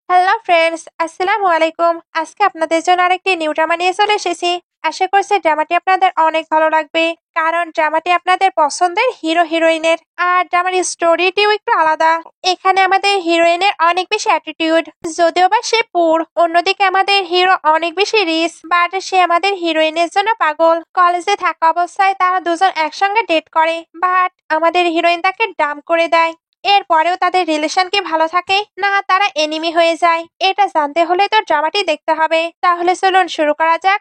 Hello friends, আসসালামু আলাইকুম। আজকে আপনাদের জন্য আরেকটি নিউ ড্রামা নিয়ে চলে এসেছি। আশা করছি ড্রামাটি আপনাদের অনেক ভালো লাগবে, কারণ ড্রামাটি আপনাদের পছন্দের হিরো হিরোইনের। আর ড্রামার স্টোরিটিও একটু আলাদা। এখানে আমাদের হিরোইনের অনেক বেশি অ্যাটিটিউড, যদিও বা সে পুর। অন্যদিকে আমাদের হিরো অনেক বেশি রিচ, বাট সে আমাদের হিরোইনের জন্য পাগল। কলেজে থাকা অবস্থায় তারা দুজন একসঙ্গে ডেট করে, বাট আমাদের হিরোইন তাকে ডাম্প করে দেয়। এরপরেও তাদের রিলেশন কি ভালো থাকে, না তারা এনিমি হয়ে যায়? এটা জানতে হলে তো ড্রামাটি দেখতে হবে। তাহলে চলুন শুরু করা যাক।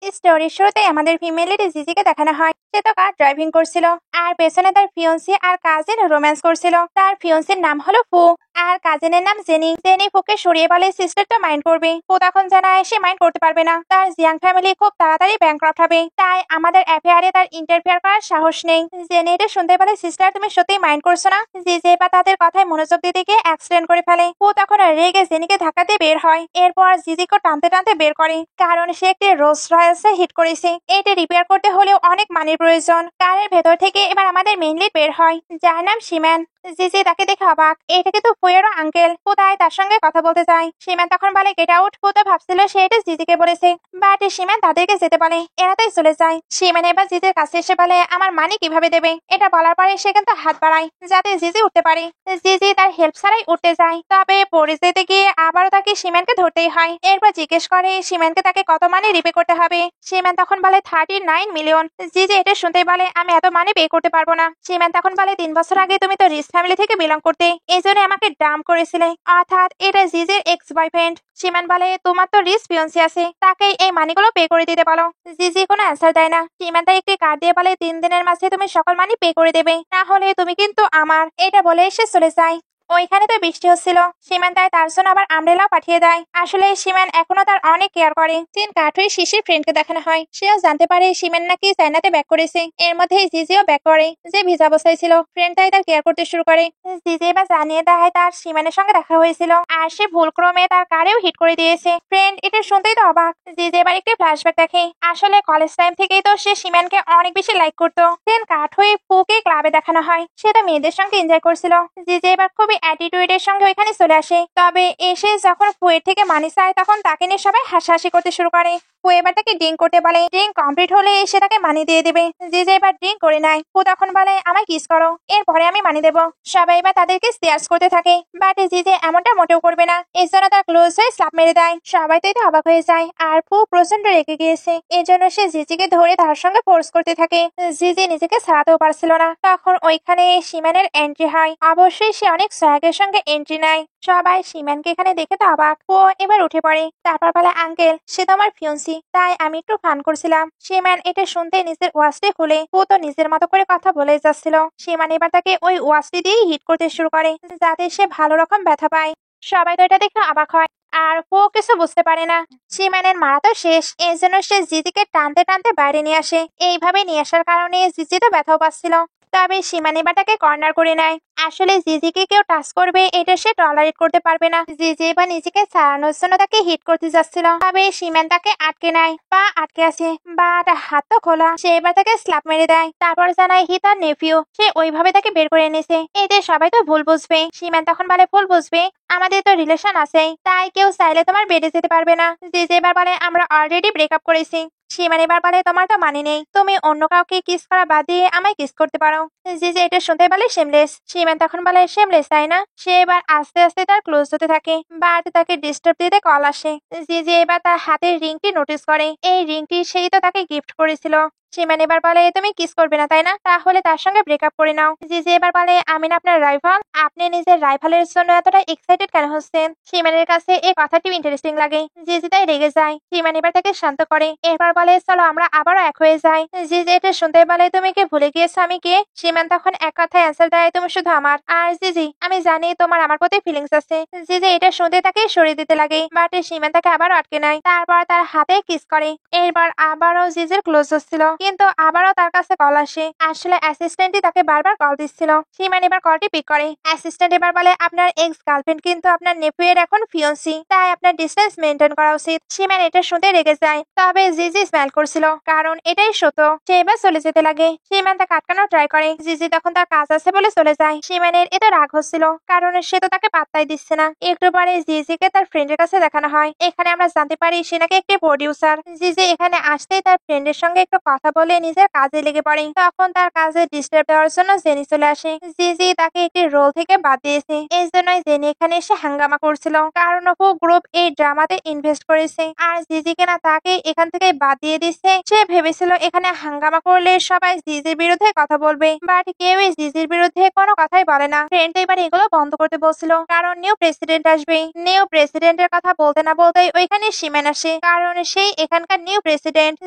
স্টোরির শুরুতে আমাদের ফিমেল লিড জিজিকে দেখানো হয়। সে তো কার ড্রাইভিং করছিল, আর পেছনে তার ফিয়ন্সি আর কাজিন রোম্যান্স করছিল। তার ফিয়ন্সির নাম হলো ফু, আর কাজিনের নাম জেনি। জেনি ফুকে সরিয়ে বলে সিস্টারটা মাইন্ড করবে। ফু তখন জানায় সে মাইন্ড করতে পারবে না, তার জিয়াং ফ্যামিলি খুব তাড়াতাড়ি ব্যাংক্রাফট হবে, তাই আমাদের অ্যাফেয়ারে তার ইন্টারফেয়ার করার সাহস নেই। জেনি এটা শুনতে বলে সিস্টার তুমি সত্যি মাইন্ড করছো না? জিজে বা তাদের কথায় মনোযোগ দিতে গিয়ে অ্যাক্সিডেন্ট করে ফেলে। ফু তখন রেগে জেনিকে ধাক্কা দিয়ে বের হয়। এরপর জিজিকে টানতে টানতে বের করে, কারণ সে একটি রোলস রয়েলসে হিট করেছে। এটা রিপেয়ার করতে হলেও অনেক মানির প্রয়োজন। কারের ভেতর থেকে এবার আমাদের মেইন লিড বের হয়, যার নাম সিম্যান। জিজি তাকে দেখে অবাক, এটা কিন্তু ফুয়েরও আঙ্কেল। কোথায় তার সঙ্গে কথা বলতে চায়। সিম্যান তখন বলে গেট আউট। তো ভাবছিল সে এটা জিজিকে বলেছে, বাট সিম্যান তাদেরকে যেতে বলে। এরা তাই চলে যায়। সিম্যান এবার জিজির কাছে এসে বলে আমার মানি কিভাবে দেবে। এটা বলার পরে সে কিন্তু হাত বাড়ায় যাতে জিজি উঠতে পারে। জিজি তার হেল্প ছাড়াই উঠতে যায়, তবে পড়ে যেতে গিয়ে আবারও তাকে সিম্যানকে ধরতেই হয়। এরপর জিজ্ঞেস করে সিম্যানকে তাকে কত মানি রিপে করতে হবে। সিম্যান তখন বলে 39 মিলিয়ন। জিজি এটা শুনতেই বলে আমি এত মানি পে করতে পারবো না। সিম্যান তখন বলে 3 বছর আগে তুমি তো রিচ ফ্যামিলি থেকে বিলং করতে, এই জন্য আমাকে ডাম্প করেছিলে, অর্থাৎ এটা জিজির এক্স বয়ফ্রেন্ড। সিম্যান বলে তোমার তো রিচ ফিয়ন্সি আছে, তাকে এই মানিগুলো পে করে দিতে বলো। জিজি কোনো অ্যান্সার দেয় না। সিম্যান তাই একটি কার্ড দিয়ে বলে 3 দিনের মাঝে তুমি সকল মানি পে করে দেবে, না হলে তুমি কিন্তু আমার। এটা বলে সে চলে যায়। ওইখানে তো বৃষ্টি হচ্ছিল। সিম্যান তার জন্য আবার আমব্রেলাও পাঠিয়ে দেয়। আসলে সিম্যান এখনো তার অনেক কেয়ার করে। তিন কাঠুই শিশির ফ্রেন্ডকে দেখানো হয়। সেও জানতে পারে সিম্যান নাকি চায়নাতে ব্যাক করেছে। এর মধ্যে জিজিও ব্যাক করে, যে ভিসা অবস্থায় ছিল। ফ্রেন্ড তার কেয়ার করতে শুরু করে। জিজি এবার জানিয়ে দেয় তার সিম্যানের সঙ্গে দেখা হয়েছিল, আর সে ভুলক্রমে তার কারেও হিট করে দিয়েছে। ফ্রেন্ড এটা শুনতেই তো অবাক। জিজি এবার একটি ফ্ল্যাশব্যাক দেখে। আসলে কলেজ টাইম থেকেই তো সে সিম্যানকে অনেক বেশি লাইক করতো। দেন কাঠুই ফুকে ক্লাবে দেখানো হয়। সে তো মেয়েদের সঙ্গে এনজয় করছিল। জিজি এবার খুবই অ্যাটিটিউডের সঙ্গে ওইখানে চলে আসে। তবে এসে যখন ফুয়ের থেকে মানি চায়, তখন তাকে নিয়ে সবাই হাসাহাসি করতে শুরু করে। ফু এবার তাকে ড্রিঙ্ক করতে বলে। ড্রিঙ্ক কমপ্লিট হলে সে তাকে মানি দিয়ে দেবে। জিজে এবার ড্রিঙ্ক করে নেয়। ফু তখন বলে আমায় কিস করো, এরপরে আমি মানি দেবো। সবাই এবার তাদেরকে স্টেয়ার্স করতে থাকে, বাট জিজে এমনটা মোটেও করবে না। এর জন্য তার ক্লোজ হয়ে স্লাপ মেরে দেয়। সবাই তো এতে অবাক হয়ে যায়, আর ফু প্রচন্ড রেগে গিয়েছে। এর জন্য সে জিজিকে ধরে তার সঙ্গে ফোর্স করতে থাকে। জিজি নিজেকে ছাড়াতেও পারছিল না। তখন ওইখানে সিম্যানের এন্ট্রি হয়। অবশ্যই সে অনেক সোয়াগের সঙ্গে এন্ট্রি নেয়। সবাই সিম্যানকে এখানে দেখে তো অবাক। ও এবার উঠে পড়ে। তারপর বলে আঙ্কেল সে তো আমার ফিয়ন্সি, তাই আমি একটু ফান করছিলাম। সিম্যান এটা শুনতে নিজের ওয়াচটি খুলে। ও তো নিজের মতো করে কথা বলে যাচ্ছিল। সিম্যান এবার তাকে ওই ওয়াচটি দিয়েই হিট করতে শুরু করে, যাতে সে ভালো রকম ব্যথা পায়। সবাই তো এটা দেখে অবাক হয়, আর ও কিছু বুঝতে পারে না। সিম্যানের মারা তো শেষ। এই জন্য সে জিজিকে টানতে টানতে বাইরে নিয়ে আসে। এইভাবে নিয়ে আসার কারণে জিজি তো ব্যথাও পাচ্ছিল। তবে সীমানি বা তাকে কর্নার করে নেয়। আসলে জিজিকে কেউ টাচ করবে এটা সে টলারেট করতে পারবে না। জিজি বা নিজেকে ছাড়ানোর জন্য তাকে হিট করতে যাচ্ছিল, তবে সীমান তাকে আটকে নেয়। পা আটকে আছে, বাট হাত তো খোলা। সে এবার তাকে স্ল্যাপ মেরে দেয়। তারপর জানায় হি তার নেফিউ, সে ওইভাবে তাকে বের করে এনেছে। এতে সবাই তো ভুল বুঝবে। সীমান তখন বলে ভুল বুঝবে, আমাদের তো রিলেশন আছে, তাই কেউ চাইলে তোমার বেড়ে যেতে পারবে না। জিজি এবার বলে আমরা অলরেডি ব্রেকআপ করেছি। সীমান এবার বলে তোমার তো মানে নেই, তুমি অন্য কাউকে কিস করা বাদ দিয়ে আমায় কিস করতে পারো। জিজি এটা শুনতে বলে শেমলেস। সীমান তখন বলে শেমলেস তাই না? সে এবার আস্তে আস্তে তার ক্লোজ হতে থাকে, বাট তাকে ডিস্টার্ব দিতে কল আসে। জিজি এবার তার হাতের রিংটি নোটিস করে। এই রিংটি সেই তো তাকে গিফট করেছিল। সীমান এবার বলে তুমি কিস করবে না তাই না, তাহলে তার সঙ্গে ব্রেকআপ করে নাও। জিজি এবার বলে আমি না আপনার রাইভাল, আপনি নিজের রাইভালের জন্য এতটা এক্সাইটেড কেন হচ্ছেন? সীমানের কাছে এই কথাটি ইন্টারেস্টিং লাগে। জিজি তাই রেগে যায়। সীমান এবার তাকে শান্ত করে। এরপর বলে চলো আমরা আবারও এক হয়ে যাই। জিজি এটা শুনতে বলে তুমি কি ভুলে গিয়েছো আমি কে? সীমান তখন এক কথায় অ্যান্সার দেয় তুমি শুধু আমার। আর জিজি আমি জানি তোমার আমার প্রতি ফিলিংস আছে। জিজি এটা শুনতে তাকে সরিয়ে দিতে লাগে, বাট সীমান তাকে আবারও আটকে নেয়। তারপর তার হাতে কিস করে। এরপর আবারও জিজির ক্লোজ হচ্ছিল, কিন্তু আবারও তার কাছে কল আসে। আসলে অ্যাসিস্ট্যান্টই তাকে বারবার কল দিচ্ছিল। সীমান এবার কলটি পিক করে। অ্যাসিস্ট্যান্ট এবার বলে আপনার এক্স গার্লফ্রেন্ড কিন্তু আপনার নেফুয়ের এখন ফিয়ন্সি, তাই আপনার ডিস্টেন্স মেনটেন করা উচিত। সীমান এটা শুনতে রেগে যায়, তবে জিজি স্মাইল করছিল কারণ এটাই সত্য। সে এবার চলে যেতে লাগে। সীমান তাকে আটকানোর ট্রাই করে। জিজি তখন তার কাজ আছে বলে চলে যায়। সীমানের এতে রাগ হচ্ছিল কারণ সে তো তাকে পাত্তাই দিচ্ছে না। একটু পরে জিজিকে তার ফ্রেন্ডের কাছে দেখানো হয়। এখানে আমরা জানতে পারি সে নাকি একটি প্রডিউসার। জিজি এখানে আসতেই তার ফ্রেন্ডের সঙ্গে একটু কথা বলে নিজের কাজে লেগে পড়ে। তখন তার কাজে ডিস্টার্ব দেওয়ার জন্য জেনি চলে আসে। জিজি তাকে একটি রোল থেকে বাদ দিয়েছে, এই জন্যই জেনি এখানে এসে হাঙ্গামা করছিল কারণ অপু গ্রুপ এই ড্রামাতে ইনভেস্ট করেছে আর জিজি কেনা তাকে এখান থেকে বাদ দিয়ে দিচ্ছে। সে ভেবেছিল এখানে হাঙ্গামা করলে সবাই জিজির বিরুদ্ধে কথা বলবে, বাট কেউই জিজির বিরুদ্ধে কোনো কথাই বলে না। ফ্রেন্ড এবার এগুলো বন্ধ করতে বলছিল কারণ নিউ প্রেসিডেন্ট আসবে। নিউ প্রেসিডেন্টের কথা বলতে না বলতেই ওইখানে সীমান আসে কারণ সেই এখানকার নিউ প্রেসিডেন্ট।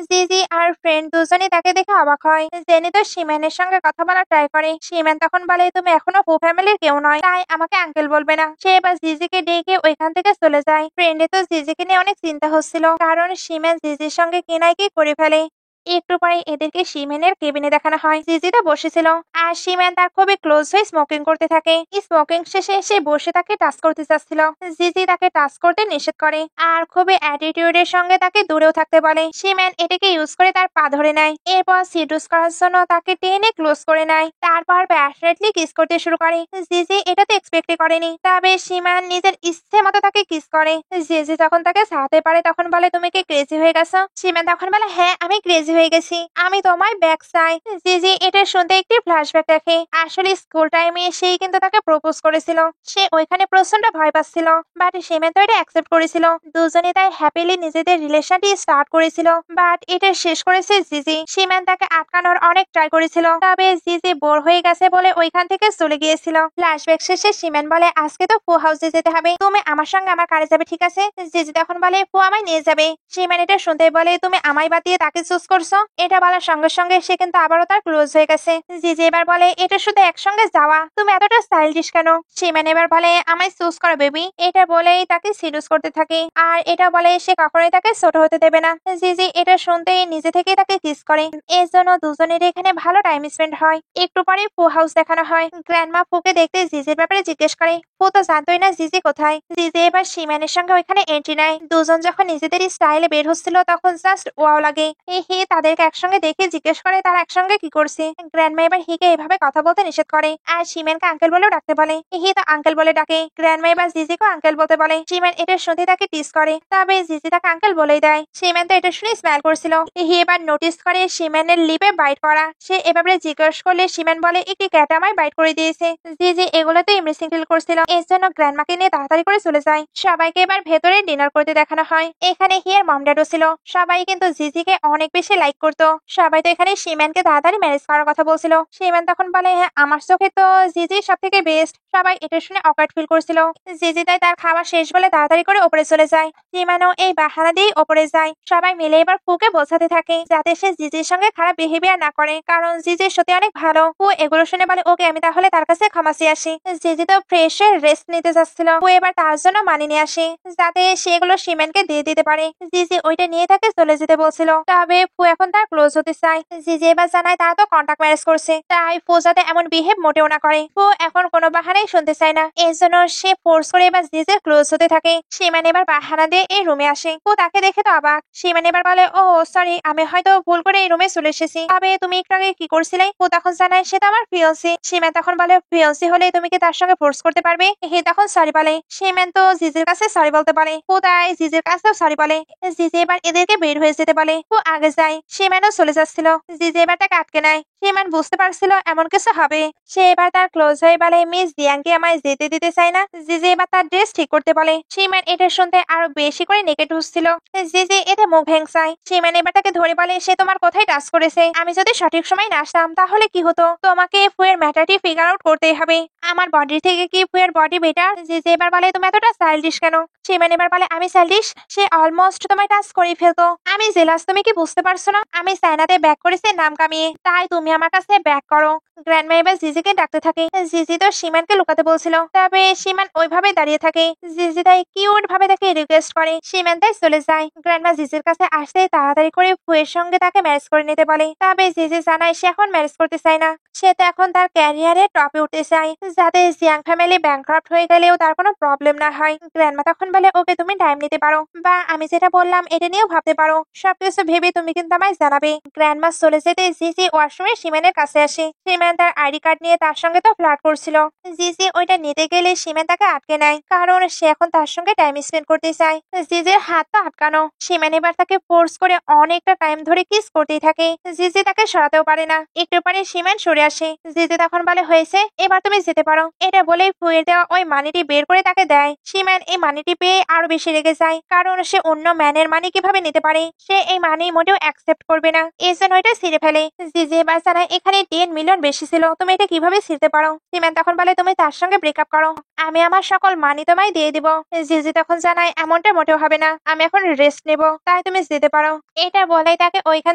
জিজি আর ফ্রেন্ড দুজনই তাকে দেখে অবাক হয়। জেনি তো সীমানের সঙ্গে কথা বলার ট্রাই করে। সীমান তখন বলে তুমি এখনো পু ফ্যামিলির কেউ নয়, তাই আমাকে আঙ্কেল বলবে না। সে এবার জিজিকে ডেকে ওইখান থেকে চলে যায়। ফ্রেন্ডে তো জিজিকে নিয়ে অনেক চিন্তা হচ্ছিল কারণ সীমান জিজির সঙ্গে কিনাই কি করে ফেলে। একটু পরে এদেরকে সীমানের কেবিনে দেখানো হয়। জিজি তো বসেছিল আর সীমান তার খুবই ক্লোজ হয়ে স্মোকিং করতে থাকে। স্মোকিং শেষে সে বসে তাকে টাচ করতে চাচ্ছিল। জিজি তাকে টাচ করতে নিষেধ করে আর খুবই অ্যাটিটিউডের সঙ্গে তাকে দূরেও থাকতে বলে। সীমান এটাকে ইউজ করে তার পা ধরে নেয়। এরপর সিডুস করার জন্য তাকে টেনে ক্লোজ করে নেয়। তারপর প্যাশনেটলি কিস করতে শুরু করে। জিজি এটা তো এক্সপেক্টই করেনি, তবে সীমান নিজের ইচ্ছে মতো তাকে কিস করে। জিজি যখন তাকে ছাড়তে পারে তখন বলে তুমি কি ক্রেজি হয়ে গেছো? সীমান তখন বলে হ্যাঁ আমি ক্রেজি হয়ে গেছি, আমি তোমায় ব্যাক চাই। জিজি এটা শুনতে একটি ফ্ল্যাশব্যাক দেখে। আসলে স্কুল টাইমে সেই কিন্তু তাকে প্রপোজ করেছিল। সে ওইখানে প্রচন্ড ভয় পাচ্ছিল, বাট সীমান তো এটা অ্যাকসেপ্ট করেছিল। দুজনে তাই হ্যাপিলি নিজেদের রিলেশনটি স্টার্ট করেছিল, বাট এটা শেষ করেছে জিজি। সীমান তাকে আটকানোর অনেক ট্রাই করেছিল, তবে জিজি বোর হয়ে গেছে বলে ওইখান থেকে চলে গিয়েছিল। ফ্ল্যাশব্যাক শেষে সীমান বলে আজকে তো ফু হাউসে যেতে হবে, তুমি আমার সঙ্গে আমার কারে যাবে ঠিক আছে? জিজি তখন বলে ফু আমায় নিয়ে যাবে। সীমান এটা শুনতে বলে তুমি আমায় বাদ দিয়ে তাকে চুজ করছো। এটা বলার সঙ্গে সঙ্গে সে কিন্তু আবারও তার ক্লোজ হয়ে গেছে। জিজি এবার বলে এটা শুধু একসঙ্গে যাওয়া, তুমি এতটা স্টাইলিশ কেন? সীমান এবার বলে আমায় চুজ করো বেবি। এটা বলেই তাকে সিরিয়াস করতে থাকে আর এটা বলে সে কখনোই তাকে ছোট হতে দেবে না। জিজি এটা শুনতেই নিজে থেকে তাকে কিস করে। এর জন্য দুজনের এখানে ভালো টাইম স্পেন্ড হয়। একটু পরে ফু হাউস দেখানো হয়। গ্র্যান্ডমা ফুকে দেখতে জিজির ব্যাপারে জিজ্ঞেস করে। ফু তো জানতোই না জিজি কোথায়। জিজি এবার সীমানের সঙ্গে ওইখানে এন্ট্রি নেয়। দুজন যখন নিজেদের স্টাইলে বের হচ্ছিল তখন জাস্ট ওয়াও লাগে। হি তাদেরকে একসঙ্গে দেখে জিজ্ঞেস করে তারা একসঙ্গে কি করছে। গ্র্যান্ডমা এবার হিকে এভাবে কথা বলতে নিষেধ করে আর সীমানকে আঙ্কেল বলেও ডাকতে বলে। হি তো আঙ্কেল বলে ডাকে। গ্র্যান্ডমা এবার জিজিকে আঙ্কেল বলতে বলে। সীমান এটা শুনতে তাকে টিস করে, তবে জিজি তাকে আঙ্কেল বলেই দেয়। সীমান তো এটা শুনে স্মাইল করছিল। হি এবার নোটিস করে সীমানের লিপে বাইট করা। সে এভাবে জিজ্ঞেস করলে সীমান বলে একটি ক্যাট আমায় বাইট করে দিয়েছে। জিজি এগুলোতে ইমপ্রেসিং ফিল করছিল, এর জন্য গ্র্যান্ডমাকে নিয়ে তাড়াতাড়ি করে চলে যায়। সবাইকে এবার ভেতরে ডিনার করতে দেখানো হয়। এখানে হিয়ার মম ড্যাডও ছিল। সবাই কিন্তু জিজিকে অনেক বেশি লাইক করতো। সবাই তো এখানে সীমানকে তাড়াতাড়ি ম্যারেজ করার কথা বলছিল। সীমান তখন বলে হ্যাঁ আমার চোখে তো জিজি সব থেকে বেস্ট। সবাই এটা শুনে অকার্ড ফিল করছিল। জিজি তাই তার খাওয়া শেষ বলে তাড়াতাড়ি করে ওপরে চলে যায়। সীমানও এই বাহানা দিয়েই ওপরে যায়। সবাই মিলে এবার ফুকে বোঝাতে থাকে যাতে সে জিজির সঙ্গে খারাপ বিহেভিয়ার না করে, কারণ জিজির সত্যি অনেক ভালো। ফু এগুলো শুনে বলে ওকে আমি তাহলে তার কাছে ক্ষমা চেয়ে আসি। জিজি তো ফ্রেশ রেস্ট নিতে যাচ্ছিল। ফু এবার তার জন্য মানি নিয়ে আসে যাতে সেগুলো সীমানকে দিয়ে দিতে পারে। জিজি ওইটা নিয়ে তাকে চলে যেতে বলছিল, তবে ফু এখন তার ক্লোজ হতে চায়। জিজি এবার জানায় তারা তো কন্টাক্ট ম্যারেজ করছে, তাই ফু যাতে এমন বিহেভ মোটেও না করে। ফু এখন কোনো বাহানাই শুনতে চায় না, এর জন্য সে ফোর্স করে এবার জিজির ক্লোজ হতে থাকে। সীমান এবার বাহানা দিয়ে এই রুমে আসে। ফু তাকে দেখে তো অবাক। সীমান এবার বলে ও সরি আমি হয়তো ভুল করে এই রুমে চলে এসেছি, তবে তুমি একটু আগে কি করছিলে? ফু তখন জানায় সে তো আমার ফিয়ন্সি। সীমান তখন বলে ফিয়ন্সি হলে তুমি কি তার সঙ্গে ফোর্স করতে পারবে? হে তখন সরি বলে। সীমান তো জিজির কাছে সরি বলতে পারে। ফু তাই জিজির কাছেও সরি বলে। জিজি এবার এদেরকে বের হয়ে যেতে বলে। ফু আগে যায়। সীমানও চলে যাচ্ছিল। জিজি এবার তাকে আটকে নেয়। সীমান বুঝতে পারছিল এমন কিছু হবে। সে এবার তার ক্লোজ হয়ে বলে মিস জিয়াংকে আমায় যেতে দিতে চায় না। জিজি এবার তার ড্রেস ঠিক করতে বলে। সীমান এটা শুনতে আরো বেশি করে নেকেট হচ্ছিল। জিজি এতে মুখ ভেঙচায়। সীমান এবার তাকে ধরে বলে সে তোমার কোথায় টাচ করেছে? আমি যদি সঠিক সময় না আসতাম তাহলে কি হতো? তোমাকে ফুয়ের ম্যাটারটি ফিগার আউট করতেই হবে। আমার বডি থেকে কি ফুয়ের বডি বেটার? জিজি এবার বলে তুমি এতটা চাইল্ডিশ কেন? সীমান এবার বলে আমি চাইল্ডিশ? সে অলমোস্ট তোমায় টাচ করে ফেলতো। আমি জেলাস, তুমি কি বুঝতে পারছো? করছো না? আমি চায়নাতে ব্যাক করেছি নাম কামিয়ে, তাই তুমি আমার কাছে ব্যাক করো। গ্র্যান্ডমা এবার জিজিকে ডাকতে থাকে। জিজি তো সীমানকে লুকাতে বলছিল, তবে সীমান ওইভাবে দাঁড়িয়ে থাকে। জিজি তাই কিউট ভাবে তাকে রিকোয়েস্ট করে, সীমান তাই চলে যায়। গ্র্যান্ডমা জিজির কাছে আসতে তাড়াতাড়ি করে ফুয়ের সঙ্গে তাকে ম্যারেজ করে নিতে বলে, তবে জিজি জানায় সে এখন ম্যারেজ করতে চায় না। সে তো এখন তার ক্যারিয়ারে টপে উঠতে চায়, যাতে জিয়াং ফ্যামিলি ব্যাংক্রাফট হয়ে গেলেও তার কোনো প্রবলেম না হয়। গ্র্যান্ডমা তখন বলে, ওকে তুমি টাইম নিতে পারো, বা আমি যেটা বললাম এটা নিয়েও ভাবতে পারো। সবকিছু ভেবে তুমি কিন্তু আমায় জানাবে। গ্র্যান্ডমা চলে যেতে জিজি ওয়াশরুমে সীমানের কাছে আসে। সীমান তার আইডি কার্ড নিয়ে তার সঙ্গে তো ফ্লার্ট করছিল। জিজি ওইটা নিতে গেলে সীমান তাকে আটকে নেয়, কারণ সে এখন তার সঙ্গে টাইম স্পেন্ড করতে চায়। জিজির হাত তো আটকানো। সীমান এবার তাকে ফোর্স করে অনেকটা টাইম ধরে কিস করতেই থাকে। জিজি তাকে সরাতেও পারে না। একটু পরে সীমান সরে আসে। জিজি তখন বলে, হয়েছে, এবার তুমি যেতে পারো। এটা বলেই ফুয়ের দেওয়া ওই মানিটি বের করে তাকে দেয়। সীমান এই মানিটি পেয়ে আরো বেশি রেগে যায়, কারণ সে অন্য ম্যানের মানি কিভাবে নিতে পারে। সে এই মানি মোটেও অ্যাকসেপ্ট করবে না, এই জন্য এটা ছিঁড়ে ফেলে। জিজি এবার জানায়, এখানে 10 মিলিয়ন বেশি ছিল, তুমি এটা কিভাবে ছিঁড়তে পারো? সীমান তখন বলে, তুমি তার সঙ্গে ব্রেকআপ করো, আমি আমার সকল মানি তোমায় দিয়ে দিব। জিজি তখন জানায়, এমনটা মোটেও হবে না, আমি এখন রেস্ট নেব, তাই তুমি যেতে পারো। এটা বলেই তাকে ওইখান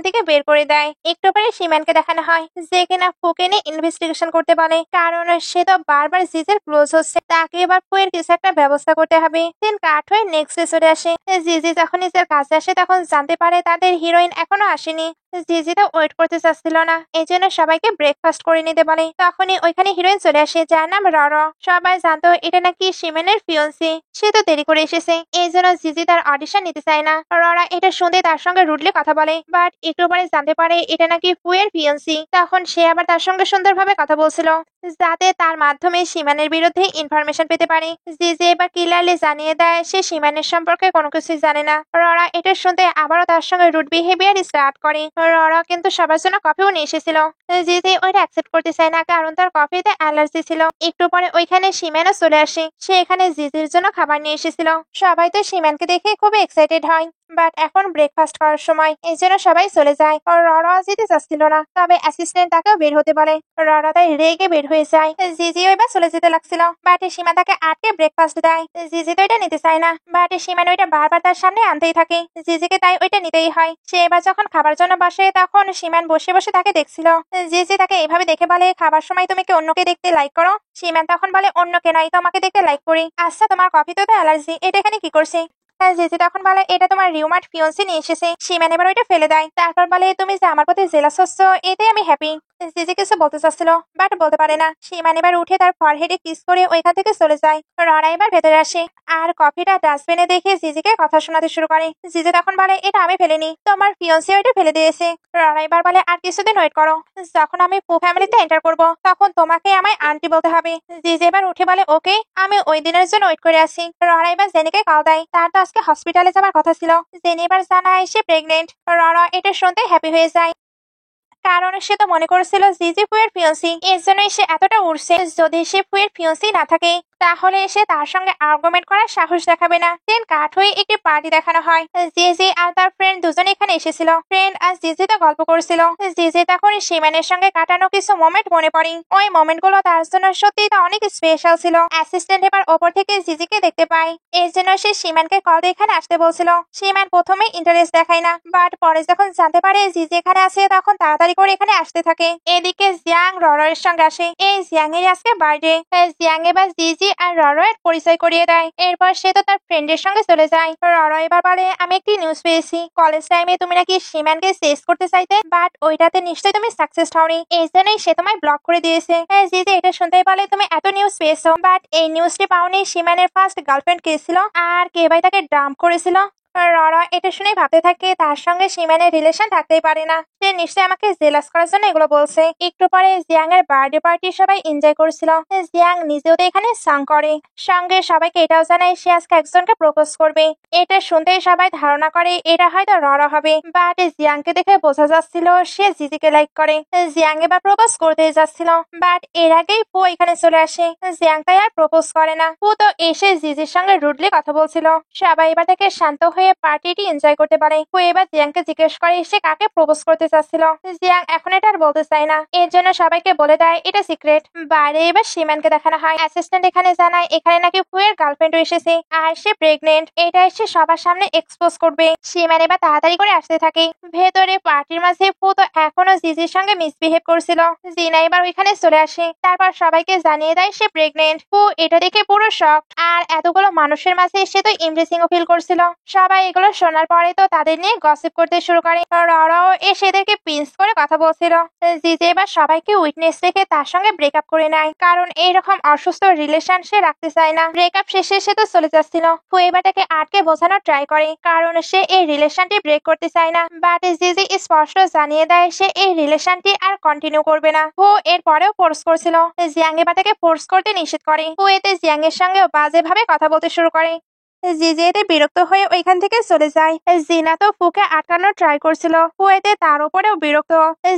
থেকে বের করে দেয়। একটু পরে সীমানকে দেখানো হয়, যে কিনা ফুকে নিয়ে ইনভেস্টিগেশন করতে বলে, কারণ সে তো বারবার জিজের ক্লোজ হচ্ছে। তাকে এবার ফুয়ের কিছু একটা ব্যবস্থা করতে হবে। দিন কাট হয়ে নেক্সট ডে চলে আসে। জিজি যখন নিজের কাছে আসে তখন জানতে পারে তাদের হিরোইন এখনো আসেনি। জিজি তো ওয়েট করতে চাচ্ছিল না, এই জন্য সবাইকে ব্রেকফাস্ট করে নিতে বলে। তখনই ওইখানে হিরোইন চলে আসে, যার নাম রর। সবাই জানতো এটা নাকি সীমানের ফিয়ন্সি। সে তো দেরি করে এসেছে, এই জন্য জিজি তার অডিশন নিতে চায় না। ররা এটা শুনতে তার সঙ্গে রুডলি কথা বলে, বাট একটু পরে জানতে পারে এটা নাকি ফুয়ের ফিয়ন্সি। তখন সে আবার তার সঙ্গে সুন্দরভাবে কথা বলছিল, যাতে তার মাধ্যমে সীমানের বিরুদ্ধে ইনফরমেশন পেতে পারে। জিজি এবার ক্লিয়ারলি জানিয়ে দেয় সে সীমানের সম্পর্কে কোনো কিছুই জানে না। ররা এটা শুনতে আবারও তার সঙ্গে রুড বিহেভিয়ার স্টার্ট করে। ররা কিন্তু সবার জন্য কফিও নিয়ে এসেছিল। জিজি ওইটা অ্যাকসেপ্ট করতে চায় না, কারণ তার কফিতে অ্যালার্জি ছিল। একটু পরে ওইখানে সীমানও চলে আসে। সে এখানে জিজির জন্য খাবার নিয়ে এসেছিল। সবাই তো সীমানকে দেখে খুব এক্সাইটেড হয়, বাট এখন ব্রেকফাস্ট করার সময়, এই জন্য সবাই চলে যায়। ররা যেতে চাচ্ছিল না, তবে অ্যাসিস্ট্যান্ট তাকেও বের হতে বলে। ররা তাই রেগে বের হয়ে যায়। জিজিও এবার চলে যেতে লাগছিল, বাট সীমা তাকে আটকে ব্রেকফাস্ট দেয়। জিজি তো এটা নিতে চায় না, বাট সীমান ওইটা বারবার তার সামনে আনতেই থাকে। জিজিকে তাই ওইটা নিতেই হয়। সে এবার যখন খাবার জন্য বসে, তখন সীমান বসে বসে তাকে দেখছিল। জিজি তাকে এভাবে দেখে বলে, খাবার সময় তুমি কি অন্যকে দেখতে লাইক করো? সীমান তখন বলে, অন্যকে নাই, তোমাকে দেখতে লাইক করি। আচ্ছা, তোমার কফিতে তো অ্যালার্জি, এটা এখানে কি করছে? জিজি তখন বলে, এটা তোমার রিউমার্ট ফিয়ন্সি নিয়ে এসেছে। সীমান এবার ওইটা ফেলে দেয়, তারপর বলে, তুমি যে আমার প্রতি জেলাস হচ্ছ, এতে আমি হ্যাপি। জিজি কিছু বলতে চাচ্ছিল, বাট বলতে পারে না। সীমান এবার উঠে তার ফরহেডে কিস করে ওইখান থেকে চলে যায়। ররা এবার ভেতরে আসে, আর কফিটা ডাস্টবিনে দেখে জিজিকে কথা শোনাতে শুরু করে। জিজি তখন বলে, এটা আমি ফেলিনি, তোমার ফিয়ন্সি ওইটা ফেলে দিয়েছে। ররা এবার বলে, আর কিছুদিন ওয়েট করো, যখন আমি পু ফ্যামিলিতে এন্টার করবো, তখন তোমাকে আমায় আন্টি বলতে হবে। জিজি এবার উঠে বলে, ওকে, আমি ওই দিনের জন্য ওয়েট করে আছি। ররা এবার জেনিকে কল দেয়, তার তো আজকে হসপিটালে যাবার কথা ছিল। জেনি এবার জানায় সে প্রেগনেন্ট। ররা এটা শুনতে হ্যাপি হয়ে যায়, কারণ সে তো মনে করেছিল জিজি ফুয়ের ফিয়ন্সি, এর জন্যই সে এতটা উড়ছে। যদি সে ফুয়ের ফিয়ন্সি না থাকে, তাহলে সে তার সঙ্গে আর্গুমেন্ট করার সাহস দেখাবে না। দেন কাট হয়ে একটি পার্টি দেখানো হয়। জিজি আর তার ফ্রেন্ড দুজনে এখানে এসেছিল। ফ্রেন্ড আর জিজি তো গল্প করছিল। জিজি তখন সীমানের সঙ্গে কাটানো কিছু মোমেন্ট মনে পড়ে। ওই মোমেন্ট গুলো তার জন্য সত্যি তো অনেক স্পেশাল ছিল। অ্যাসিস্ট্যান্ট এবার ওপর থেকে জিজিকে দেখতে পায়, এর জন্য সে সীমানকে কল দিয়ে এখানে আসতে বলছিল। সীমান প্রথমে ইন্টারেস্ট দেখায় না, বাট পরে যখন জানতে পারে জিজি এখানে আছে, তখন তাড়াতাড়ি করে এখানে আসতে থাকে। এদিকে জিয়াং ররের সঙ্গে আসে। এই জিয়াং এর আজকে বার্থডে। জিয়াং এবার জিজি আর ররের পরিচয় করিয়ে দেয়। এরপর সে তো তার ফ্রেন্ডের সঙ্গে চলে যায়। রর এবার বলে, আমি একটি নিউজ পেয়েছি, কলেজ টাইমে তুমি নাকি সীমানকে চেস করতে চাইতে, বাট ওইটাতে নিশ্চয়ই তুমি সাকসেস হওনি, এই জন্যই সে তোমায় ব্লক করে দিয়েছে। জিজি এটা শুনতেই বলে, তুমি এত নিউজ পেয়েছো, বাট এই নিউজটি পাওনি সীমানের ফার্স্ট গার্লফ্রেন্ড কে ছিল, আর কে ভাই তাকে ডাম্প করেছিল। ররা এটা শুনে ভাবতে থাকে তার সঙ্গে সীমানের রিলেশন থাকতেই পারে না। সে নিশ্চয়ই আমাকে জেলাস করার জন্য এগুলো বলছে। একটু পরে জিয়াং এর বার্থডে পার্টি সবাই এনজয় করছিল। জিয়াং নিজেও তো এখানে সাং করে, সঙ্গে সবাইকে এটাও জানায় সে আজকে একজনকে প্রপোজ করবে। এটা শুনতেই সবাই ধারণা করে এটা হয়তো ররা হবে, বাট জিয়াংকে দেখে বোঝা যাচ্ছিল সে জিজিকে লাইক করে। জিয়াং এবার প্রপোজ করতে যাচ্ছিল, বাট এর আগেই পু এখানে চলে আসে। জিয়াং তাই আর প্রপোজ করে না। পু তো এসে জিজির সঙ্গে রুডলি কথা বলছিল। সবাই এবার থেকে শান্ত হয়ে হয়ে পার্টিটি এনজয় করতে পারে। ফুই এবার জিয়াংকে জিজ্ঞেস করে সে কাকে প্রপোজ করতে চাচ্ছিল। জিয়াং এখন এটা আর বলতে চায় না, এর জন্য সবাইকে বলে দেয় এটা সিক্রেট। বাইরে এবার সিমানকে দেখানো হয়। অ্যাসিস্ট্যান্ট এখানে জানায় এখানে নাকি ফুয়ের গার্লফ্রেন্ডও এসেছে আর সে প্রেগনেন্ট। এটা এসে সবার সামনে এক্সপোজ করবে। সিমান এবার তাড়াতাড়ি করে আসতে থাকে। ভেতরে পার্টির মাঝে ফু তো এখনো জিজির সঙ্গে মিসবিহেভ করছিল। জিনা এবার ওইখানে চলে আসে, তারপর সবাইকে জানিয়ে দেয় সে প্রেগনেন্ট। ফু এটা দেখে পুরো শক, আর এতগুলো মানুষের মাঝে সে তো এমব্রেসিংও ফিল করছিল। সবাই এগুলো শোনার পরে তো তাদের নিয়ে গসিপ করতে শুরু করে। ররাও এসে এদেরকে পিঞ্চ করে কথা বলছিল। জিজে এবার সবাইকে উইটনেস রেখে তার সঙ্গে ব্রেকআপ করে নেয়, কারণ এইরকম অসুস্থ রিলেশন সে রাখতে চায় না। ব্রেকআপ শেষে সে তো চলে যাচ্ছিল। ফু এবার তাকে আটকে বোঝানোর ট্রাই করে, কারণ সে এই রিলেশনটি ব্রেক করতে চায় না। বাট জিজি স্পষ্ট জানিয়ে দেয় সে এই রিলেশনটি আর কন্টিনিউ করবে না। ফু এর পরেও ফোর্স করছিল। জিয়াং এবার তাকে ফোর্স করতে নিষেধ করে। ফু এতে জিয়াং এর সঙ্গেও বাজেভাবে কথা বলতে শুরু করে। জিজি এতে বিরক্ত হয়ে ওইখান থেকে চলে যায়। জিনা তো ফুকে আটকানোর ট্রাই করছিল। ফু এতে তার উপরেও বিরক্ত।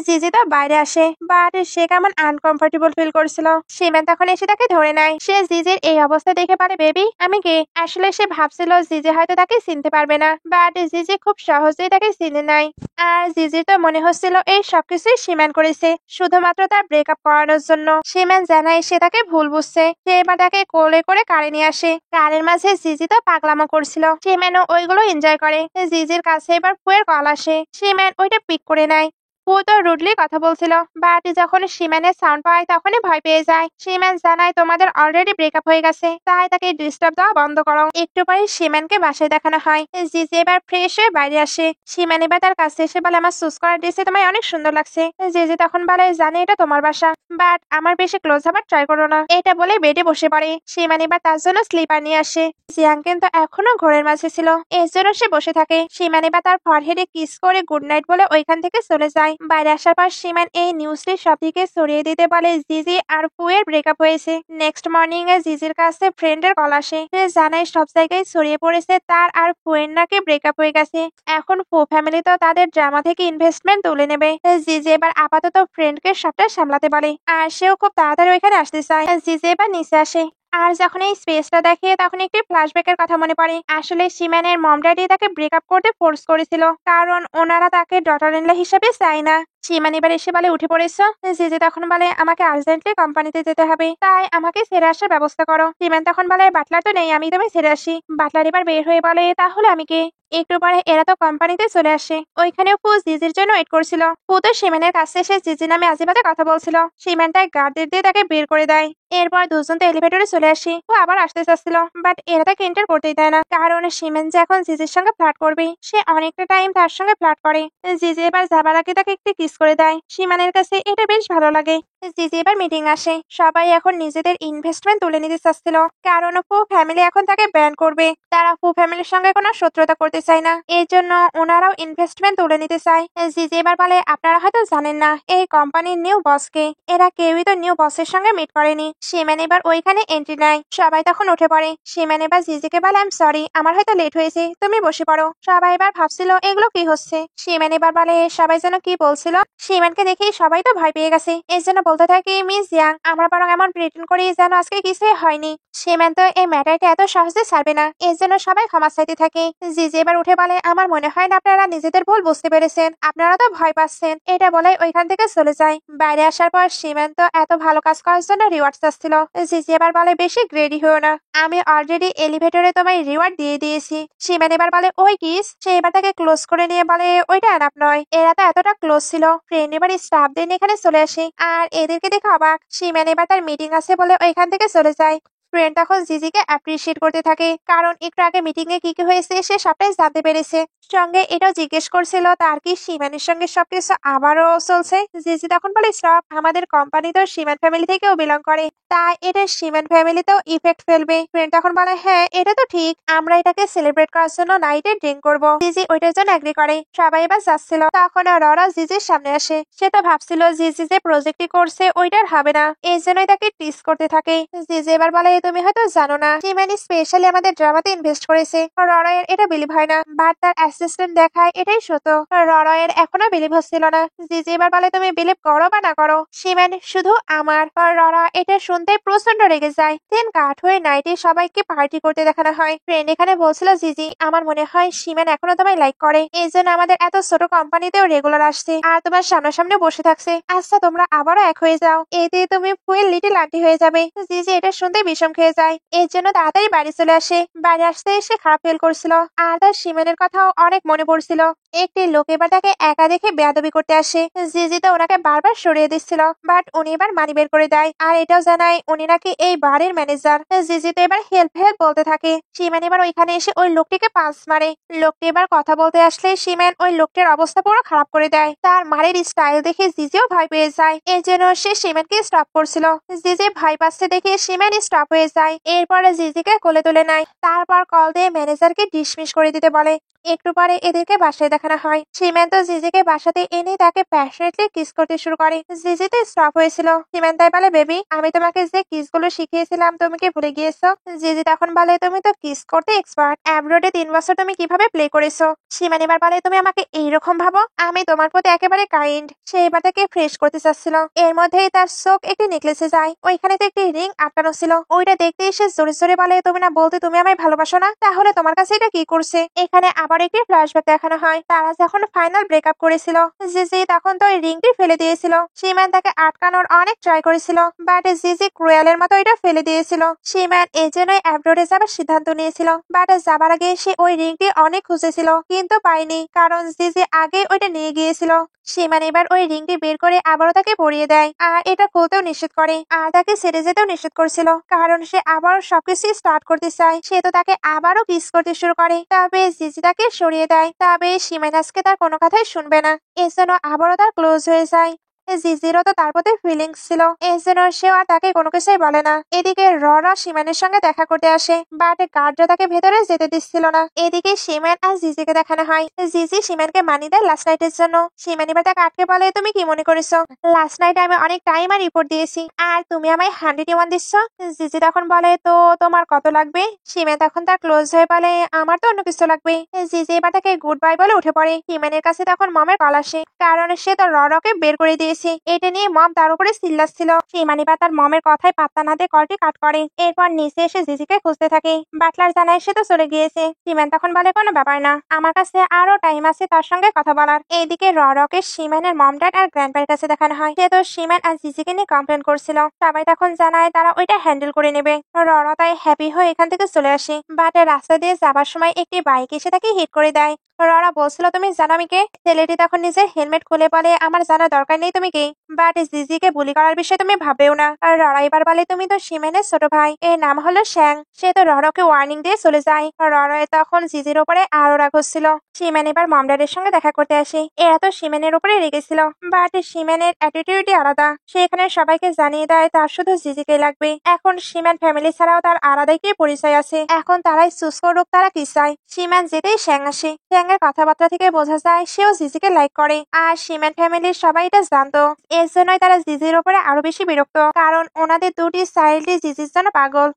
জিজি তো বাইরে আসে, বাট সে কেমন আনকমফোর্টেবল ফিল করছিল। সিমেন তখন এসে তাকে ধরে নেয়। সে জিজির এই অবস্থা দেখে পারে বেবি আমি কে। আসলে সে ভাবছিল জিজি হয়তো তাকে চিনতে পারবে না, বাট জিজি খুব সহজেই তাকে চিনে নেয়। আর জিজির তো মনে হচ্ছিল এই সবকিছুই সিমেন করেছে শুধুমাত্র তার ব্রেকআপ করানোর জন্য। সিমেন জানায় সে তাকে ভুল বুঝছে। সে এবার তাকে কোলে করে কারে নিয়ে আসে। কারের মাঝে জিজি তো পাগলামো করছিল। সিমেনও ওইগুলো এনজয় করে। জিজির কাছে এবার ফুয়ের কল আসে। সিমেন ওইটা পিক করে নেয়। ফু তো রুডলি কথা বলছিল, বাট যখন সিমেনের সাউন্ড পায় তখনই ভয় পেয়ে যায়। সিমেন জানায় তোমাদের অলরেডি ব্রেকআপ হয়ে গেছে, তাই তাকে ডিস্টার্ব দেওয়া বন্ধ করো। একটু পরে সিমেনকে বাসায় দেখানো হয়। জিজি এবার ফ্রেশ হয়ে বাইরে আসে। সিমেন এবার তার কাছে এসে বলে আমার চুজ করা ড্রেসে তোমায় অনেক সুন্দর লাগছে। জিজি তখন বলে জানি এটা তোমার বাসা, বাট আমার বেশি ক্লোজ হবার ট্রাই করো না। এটা বলে বেডে বসে পড়ে। সিমেন এবার তার জন্য স্লিপার নিয়ে আসে। জিয়াং কিন্তু এখনো ঘোরের মাঝে ছিল, এর জন্য সে বসে থাকে। সিমেন এবার তার ফরহেডে কিস করে গুড নাইট বলে ওইখান থেকে চলে যায়। বাইরে আসার পর সিমেন এই নিউজটি সবদিকে ছড়িয়ে দিতে বলে জিজি আর ফুয়ের ব্রেকআপ হয়েছে। নেক্সট মর্নিং এ জিজির কাছে ফ্রেন্ডের কল আসে। সে জানায় সব জায়গায় ছড়িয়ে পড়েছে তার আর ফুয়ের নাকি ব্রেকআপ হয়ে গেছে। এখন ফু ফ্যামিলি তো তাদের ড্রামা থেকে ইনভেস্টমেন্ট তুলে নেবে। জিজি এবার আপাতত ফ্রেন্ডকে সবটা সামলাতে বলে, আর সেও খুব তাড়াতাড়ি ওইখানে আসতে চায়। জিজি এবার নিচে আসে, আর যখন এই স্পেসটা দেখে তখন একটি ফ্ল্যাশব্যাকের কথা মনে পড়ে। আসলে সিমেনের মম ড্যাডি তাকে ব্রেকআপ করতে ফোর্স করেছিল, কারণ ওনারা তাকে ডটার ইন ল হিসেবে চায় না। সিমান এবার এসে বলে উঠে পড়েছো। জিজি তখন বলে আমাকে আর্জেন্টলি কোম্পানিতে যেতে হবে, তাই আমাকে ছেড়ে আসার ব্যবস্থা করো। সিমান তখন বলে বাটলার তো নেই, আমি তুমি ছেড়ে আসি। বাটলার এবার বের হয়ে বলে তাহলে আমি কে। একটু পরে এরা তো কোম্পানিতে চলে আসে। ওইখানেও ফু জিজির জন্য ওয়েট করছিল। ফু তো সিমেনের কাছে এসে জিজি নামে আজেবাজে কথা বলছিল। সিমান তাই গার্ডদের দিয়ে তাকে বের করে দেয়। এরপর দুজন তো এলিভেটরে চলে আসি। ও আবার আসতে চাচ্ছিল, বাট এরা তাকে এন্টার করতেই দেয় না, কারণ সিমেন যে এখন জিজির সঙ্গে ফ্লার্ট করবে। সে অনেকটা টাইম তার সঙ্গে ফ্লার্ট করে। জিজি এবার যাবার আগে তাকে একটু কিস করে দেয়। সিমানের কাছে এটা বেশ ভালো লাগে। জিজি এবার মিটিং আসে। সবাই এখন নিজেদের ইনভেস্টমেন্ট তুলে নিতে চাচ্ছিল, কারণ ফু ফ্যামিলি এখন তাকে ব্যান করবে। তারা ফু ফ্যামিলির সঙ্গে কোনো শত্রুতা করতে চায় না, এর জন্য ওনারাও ইনভেস্টমেন্ট তুলে নিতে চায়। জিজি এবার বলে আপনারা হয়তো জানেন না এই কোম্পানির নিউ বসকে। এরা কেউই তো নিউ বসের সঙ্গে মিট করেনি। সিমেন এবার ওইখানে এন্ট্রি নেয়। সবাই তখন উঠে পড়ে। সিমেন এবার জিজিকে বলে আই এম সরি, আমার হয়তো লেট হয়েছে, তুমি বসে পড়ো। সবাই এবার ভাবছিল এগুলো কি হচ্ছে। সিমেন এবার বলে সবাই যেন কি বলছিল। সিমেনকে দেখেই সবাই তো ভয় পেয়ে গেছে, এর জন্য বলতে থাকি মিস ইয়াং আমরা বরং এমন প্রিটেন্ড করি যেন আজকে কিছুই হয়নি। সিমেন তো এই ম্যাটারটা এত সহজে ছাড়বে না, এর জন্য সবাই ক্ষমা চাইতে থাকে। জিজি এবার উঠে বলে আমার মনে হয় না আপনারা নিজেদের ভুল বুঝতে পেরেছেন, আপনারা তো ভয় পাচ্ছেন। এটা বলে ওইখান থেকে চলে যায়। বাইরে আসার পর সিমেন তো এত ভালো কাজ করার জন্য রিওয়ার্ড চাচ্ছিল। জিজি এবার বলে বেশি গ্রেডি হয়েও না, আমি অলরেডি এলিভেটরে তোমায় রিওয়ার্ড দিয়ে দিয়েছি। সিমেন এবার বলে ওই কিস। সে এবার তাকে ক্লোজ করে নিয়ে বলে ওইটা এনাফ নয়, এরা তো এতটা ক্লোজ ছিল। ফ্রেন্ড এবার স্টাফদের নিয়ে এখানে চলে আসে, আর এদেরকে দেখে অবাক। সিমেন এবার তার মিটিং আছে বলে ওইখান থেকে চলে যায়। ফ্রেন্ড তখন জিজিকে অ্যাপ্রিসিয়েট করতে থাকে, কারণ একটু আগে মিটিং এ কি কি হয়েছে সে সবটাই জানতে পেরেছে। সঙ্গে এটাও জিজ্ঞেস করছিল তার কি সিমানের সঙ্গে সবকিছু আবারও চলছে। জিজি তখন বলে স্টপ, আমাদের কোম্পানি তো সিমান ফ্যামিলি থেকেও বিলং করে, তাই এটা সিমান ফ্যামিলিতেও ইফেক্ট ফেলবে। ফ্রেন্ড তখন বলে হ্যাঁ এটা তো ঠিক, আমরা এটাকে সেলিব্রেট করার জন্য নাইটে ড্রিঙ্ক করবো। জিজি ওইটার জন্য এগ্রি করে। সবাই এবার যাচ্ছিল, তখন ররা জিজির সামনে আসে। সে তো ভাবছিল জিজি যে প্রজেক্টটি করছে ওইটার হবে না, এই জন্যই তাকে টিস করতে থাকে। জিজি এবার বলে তুমি হয়তো জানো না শিমানি স্পেশালি আমাদের ড্রামাতে ইনভেস্ট করেছে। ররয়ের এটা বিলিভ হয় না, বাট তার অ্যাসিস্ট্যান্ট দেখায় এটাই সত্য। ররয়ের এখনো বিলিভ হচ্ছিল না। জিজি এবার বলে তুমি বিলিভ করো বা না করো, শিমানি শুধু আমার। ররা এটা শুনতে প্রচন্ড রেগে যায়। দেন কাঠ হয়ে নাইটে সবাইকে পার্টি করতে দেখানো হয়। ফ্রেন্ড এখানে বলছিল জিজি আমার মনে হয় শিমান এখনো তোমায় লাইক করে, এই জন্য আমাদের এত ছোট কোম্পানিতেও রেগুলার আসছে আর তোমার সামনাসামনি বসে থাকছে। আচ্ছা তোমরা আবারও এক হয়ে যাও, এতে তুমি ফুল লিটিল আন্টি হয়ে যাবে। জিজি এটা শুনতে বিষম খেয়ে যায়, এর জন্য তাড়াতাড়ি বাড়ি চলে আসে। বাড়ি আসতে এসে খারাপ ফিল করছিল আর তার শিমানের কথাও অনেক মনে পড়ছিল। একটি লোক এবার তাকে একা দেখে বেয়াদবি করতে আসে। জিজি তো ওনাকে বারবার সরিয়ে দিচ্ছিল, বাট উনি এবার মানি বের করে দেয় আর এটাও জানায় উনি নাকি এই বাড়ির ম্যানেজার। জিজি তো এবার হেল্প হেল্প বলতে থাকে। শিমান এবার ওইখানে এসে ওই লোকটিকে পাঁচ মারে। লোকটি এবার কথা বলতে আসলে শিমান ওই লোকটির অবস্থা পুরো খারাপ করে দেয়। তার মারের স্টাইল দেখে জিজিও ভয় পেয়ে যায়, এর জন্য সে শিমানকে স্টপ করছিল। জিজি ভয় পাচ্ছে দেখে শিমান স্টপ হয়ে যায়। এরপরে জিজিকে কোলে তুলে নেয়, তারপর কল দিয়ে ম্যানেজারকে ডিসমিস করে দিতে বলে। একটু পরে এদেরকে বাসায় দেখানো হয়। শিমান তো জিজিকে বাসাতে এনে তাকে প্যাশনেটলি কিস করতে শুরু করে। জিজি তো স্টপ হয়েছিল। শিমান তাই বলে বেবি আমি তোমাকে যে কিস গুলো শিখিয়েছিলাম তুমি কি ভুলে গিয়েছো? জিজি তখন বলে তুমি তো কিস করতে এক্সপার্ট, অ্যাব্রোডে 3 বছর তুমি কিভাবে প্লে করেছো? শিমান এবার বলে তুমি আমাকে এইরকম ভাবো, আমি তোমার প্রতি একেবারে কাইন্ড। সে এবার তাকে ফ্রেশ করতে চাচ্ছিল, এর মধ্যেই তার চোখ একটি নেকলেসে যায়। ওইখানে তো একটি রিং আটকানো ছিল। ওইটা দেখতে এসে জোরে জোরে বলে তুমি না বলতে তুমি আমায় ভালোবাসো না, তাহলে তোমার কাছে এটা কি করছে? এখানে আবার একটি ফ্ল্যাশব্যাক দেখানো হয়। তারা যখন ফাইনাল ব্রেকআপ করেছিল জিজি তখন তো ওই রিংটি ফেলে দিয়েছিল। শিমান তাকে আটকানোর অনেক ট্রাই করেছিল, বাট জিজি ক্রুয়েলের মতো এটা ফেলে দিয়েছিল। শিমান এই জন্যই অ্যাব্রোডে যাবার সিদ্ধান্ত নিয়েছিল, বাট যাবার আগে সে ওই রিংটি অনেক খুঁজেছিল কিন্তু পায়নি, কারণ জিজি আগে ওইটা নিয়ে গিয়েছিল। শিমান এবার ওই রিংটি বের করে আবারও তাকে পরিয়ে দেয় আর এটা খুলতেও নিষেধ করে আর তাকে ছেড়ে যেতেও নিষেধ করছিল, কারণ সে আবার সবকিছু স্টার্ট করতে চায়। সে তো তাকে আবারও কিস করতে শুরু করে, তবে জিজি তাকে সরিয়ে দেয়। তবে শিমান আজকে তার কোনো কথাই শুনবে না, এর জন্য আবারও তার ক্লোজ হয়ে যায়। জিজিরও তো তার প্রতি ফিলিংস ছিল, এই জন্য সেও আর তাকে কোনো কিছুই বলে না। এদিকে ররা শিমানের সঙ্গে দেখা করতে আসে, বাট গার্ডরা তাকে ভেতরে যেতে দিচ্ছিল না। এদিকে শিমান আর জিজিকে দেখানো হয়। জিজি শিমানকে মানি দেয় লাস্ট নাইটের জন্য। শিমান এবার তাকে আটকে বলে তুমি কি মনে করেছো লাস্ট নাইট আমি অনেক টাইম আর রিপোর্ট দিয়েছি আর তুমি আমায় 101 দিচ্ছ? জিজি তখন বলে তো তোমার কত লাগবে? শিমান তখন তার ক্লোজ হয়ে বলে আমার তো অন্য কিছু লাগবে। জিজি এবার তাকে গুড বাই বলে উঠে পড়ে। শিমানের কাছে তখন মমের কল আসে, কারণ সে তো ররকে বের করে দিয়েছে। এটা নিয়ে মম তার উপরে চিল্লাচ্ছিল। শিমান এবার তার মমের কথায় পাত্তা না দিয়ে কলটি কাট করে। এরপর নিচে এসে জিজিকে খুঁজতে থাকে। বাটলার জানায় সে তো চলে গিয়েছে। শিমান তখন বলে কোনো ব্যাপার না, আমার কাছে আরো টাইম আছে তার সঙ্গে কথা বলার। এইদিকে ররকে শিমানের মম ড্যাড আর গ্র্যান্ডপার কাছে দেখানো হয়। সে তো শিমান আর জিজিকে নিয়ে কমপ্লেন করছিল। সবাই তখন জানায় তারা ওইটা হ্যান্ডেল করে নেবে। রর তাই হ্যাপি হয়ে এখান থেকে চলে আসে, বাট রাস্তা দিয়ে যাবার সময় একটি বাইক এসে তাকে হিট করে দেয়। ররা বলছিল তুমি জানো আমি কে? ছেলেটি তখন নিজের হেলমেট খুলে বলে আমার জানার দরকার নেই তুমি কে, বাট জিজিকে বুলি করার বিষয়ে তুমি ভাবেও না। আর ররা এবার বলে তুমি তো শিমানের ছোট ভাই, এর নাম হলো শ্যাং। সে তো ররকে ওয়ার্নিং দিয়ে চলে যায়। ররয় তখন জিজির উপরে আরো রাগ হচ্ছিল। শিমান এবার মমডাডের সঙ্গে দেখা করতে আসে। এরা তো শিমানের উপরে রেগেছিল, বাট শিমানের অ্যাটিটিউডই আলাদা। সে এখানে সবাইকে জানিয়ে দেয় তার শুধু জিজিকে লাগবে। এখন শিমান ফ্যামিলি ছাড়াও তার আলাদা একটি পরিচয় আছে। এখন তারাই চুজ করুক তারা কি চায়। শিমান যেতেই শ্যাং আসে। শ্যাং এর কথাবার্তা থেকে বোঝা যায় সেও জিজিকে লাইক করে আর শিমান ফ্যামিলির সবাই এটা জানতো। এর জন্যই তারা জিজির উপরে আরো বেশি বিরক্ত, কারণ ওনাদের দুটি চাইল্ডই জিজির জন্য পাগল।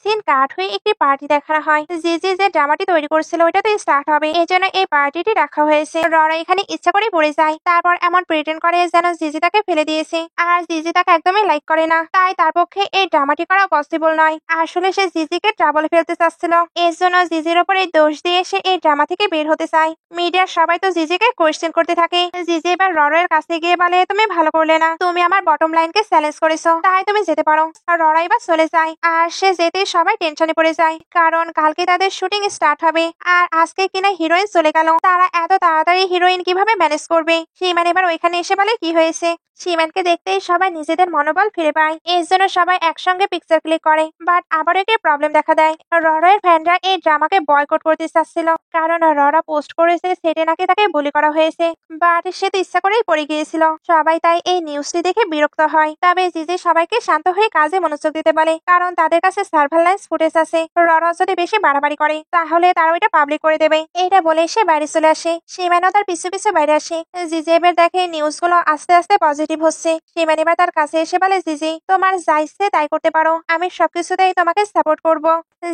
সিন কাট হয়ে একটি পার্টি দেখানো হয়। জিজি যে ড্রামাটি তৈরি করছিল ওইটা তো স্টার্ট হবে, এই জন্য এই পার্টিটি রাখা হয়েছে। ররা এখানে ইচ্ছা করে পড়ে যায়, তারপর এমন প্রিটেন্ড করে যেন জিজি তাকে ফেলে দিয়েছে আর জিজি তাকে একদমই লাইক করে না। তাই তার পক্ষে এই ড্রামাটি করা পসিবল নয়। আসলে সে জিজিকে ট্রাবল ফেলতে চাচ্ছিল, এর জন্য জিজির ওপরে দোষ দিয়ে সে এই ড্রামা থেকে বের হতে চায়। মিডিয়ার সবাই তো জিজিকে কোয়েশ্চেন করতে থাকে। জিজি এবার ররের কাছে গিয়ে বলে তুমি ভালো করলে না, তুমি আমার বটম লাইনকে চ্যালেঞ্জ করেছো, তাই তুমি যেতে পারো। আর ররা এবার চলে যায় আর সে যেতে সবাই টেনশনে পড়ে যায়, কারণ কালকে তাদের শুটিং স্টার্ট হবে আর আজকে কিনা হিরোইন চলে গেল। তারা এত তাড়াতাড়ি হিরোইন কিভাবে ম্যানেজ করবে? শিমান এবার ওইখানে এসে বলে কি হয়েছে? শিমানকে দেখতেই সবাই নিজেদের মনোবল ফিরে পায়। এর জন্য সবাই একসঙ্গে পিকচার ক্লিক করে, বাট আবার একটি প্রবলেম দেখা দেয়। ররের ফ্যানরা এই ড্রামাকে বয়কট করতে চাচ্ছিল, কারণ ররা পোস্ট করেছে সেটে নাকি তাকে বুলি করা হয়েছে, বাট সে তো ইচ্ছা করেই পড়ে গিয়েছিল। সবাই তাই এই নিউজটি দেখে বিরক্ত হয়। তবে জিজি সবাইকে শান্ত হয়ে কাজে মনোযোগ দিতে বলে, কারণ তাদের কাছে সার্ভার সার্ভেলান্স ফুটেজ আছে, রণ যদি বেশি বাড়াবাড়ি করে তাহলে তারা ওইটা পাবলিক করে দেবে। এটা বলে সে বাইরে চলে আসে। সীমানও তার পিছু পিছু বাইরে আসে। জিজি এবার দেখে নিউজগুলো আস্তে আস্তে পজিটিভ হচ্ছে। সীমান এবার তার কাছে এসে বলে, জিজি তোমার যা ইচ্ছে তাই করতে পারো, আমি সবকিছুতেই তোমাকে সাপোর্ট করব।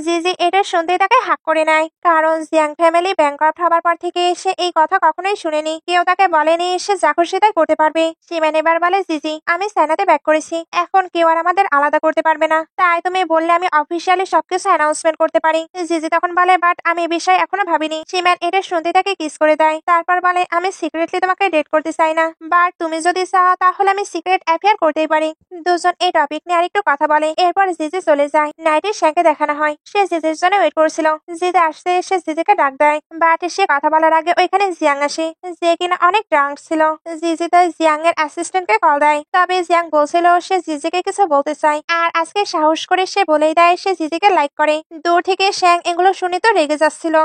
জিজি এটা শুনতে তাকে হাক করে নেয়, কারণ জিয়াং ফ্যামিলি ব্যাংকরাপ্ট হবার পর থেকে সে এই কথা কখনোই শুনেনি, কেউ তাকে বলেনি সে যা খুশি তাই করতে পারবে। সীমান এবার বলে, জিজি আমি চায়নাতে ব্যাক করেছি, এখন কেউ আর আমাদের আলাদা করতে পারবে না, তাই তুমি বললে আমি অফিসিয়ালি সবকিছু অ্যানাউন্সমেন্ট করতে পারি। জিজি তখন বলে, বাট আমি এই বিষয়ে এখনো ভাবিনি। সীমান এটা শুনতে তাকে কিস করে দেয়, তারপর বলে, আমি সিক্রেটলি তোমাকে ডেট করতে চাই না, বাট তুমি যদি চাও তাহলে আমি সিক্রেট অ্যাফেয়ার করতেই পারি। দুজন এই টপিক নিয়ে আরেকটু কথা বলে। এরপর জিজি চলে যায়। নাইটে শ্যাংকে দেখানো হয়, সে জিজির জন্য ওয়েট করছিল। জিজি আসতে সে জিজিকে ডাক দেয়, বাট সে কথা বলার আগে ওইখানে জিয়াং আসে, যে কিনা অনেক ড্রাঙ্ক ছিল। জিজি তাই জিয়াং এর অ্যাসিস্ট্যান্টকে কল দেয়, তবে জিয়াং বলছিল সে জিজিকে কিছু বলতে চায়, আর আজকে সাহস করে সে বলেই দেয় সে জিজিকে লাইক করে। দূর থেকে শ্যাং এগুলো শুনে তো রেগে যাচ্ছিল।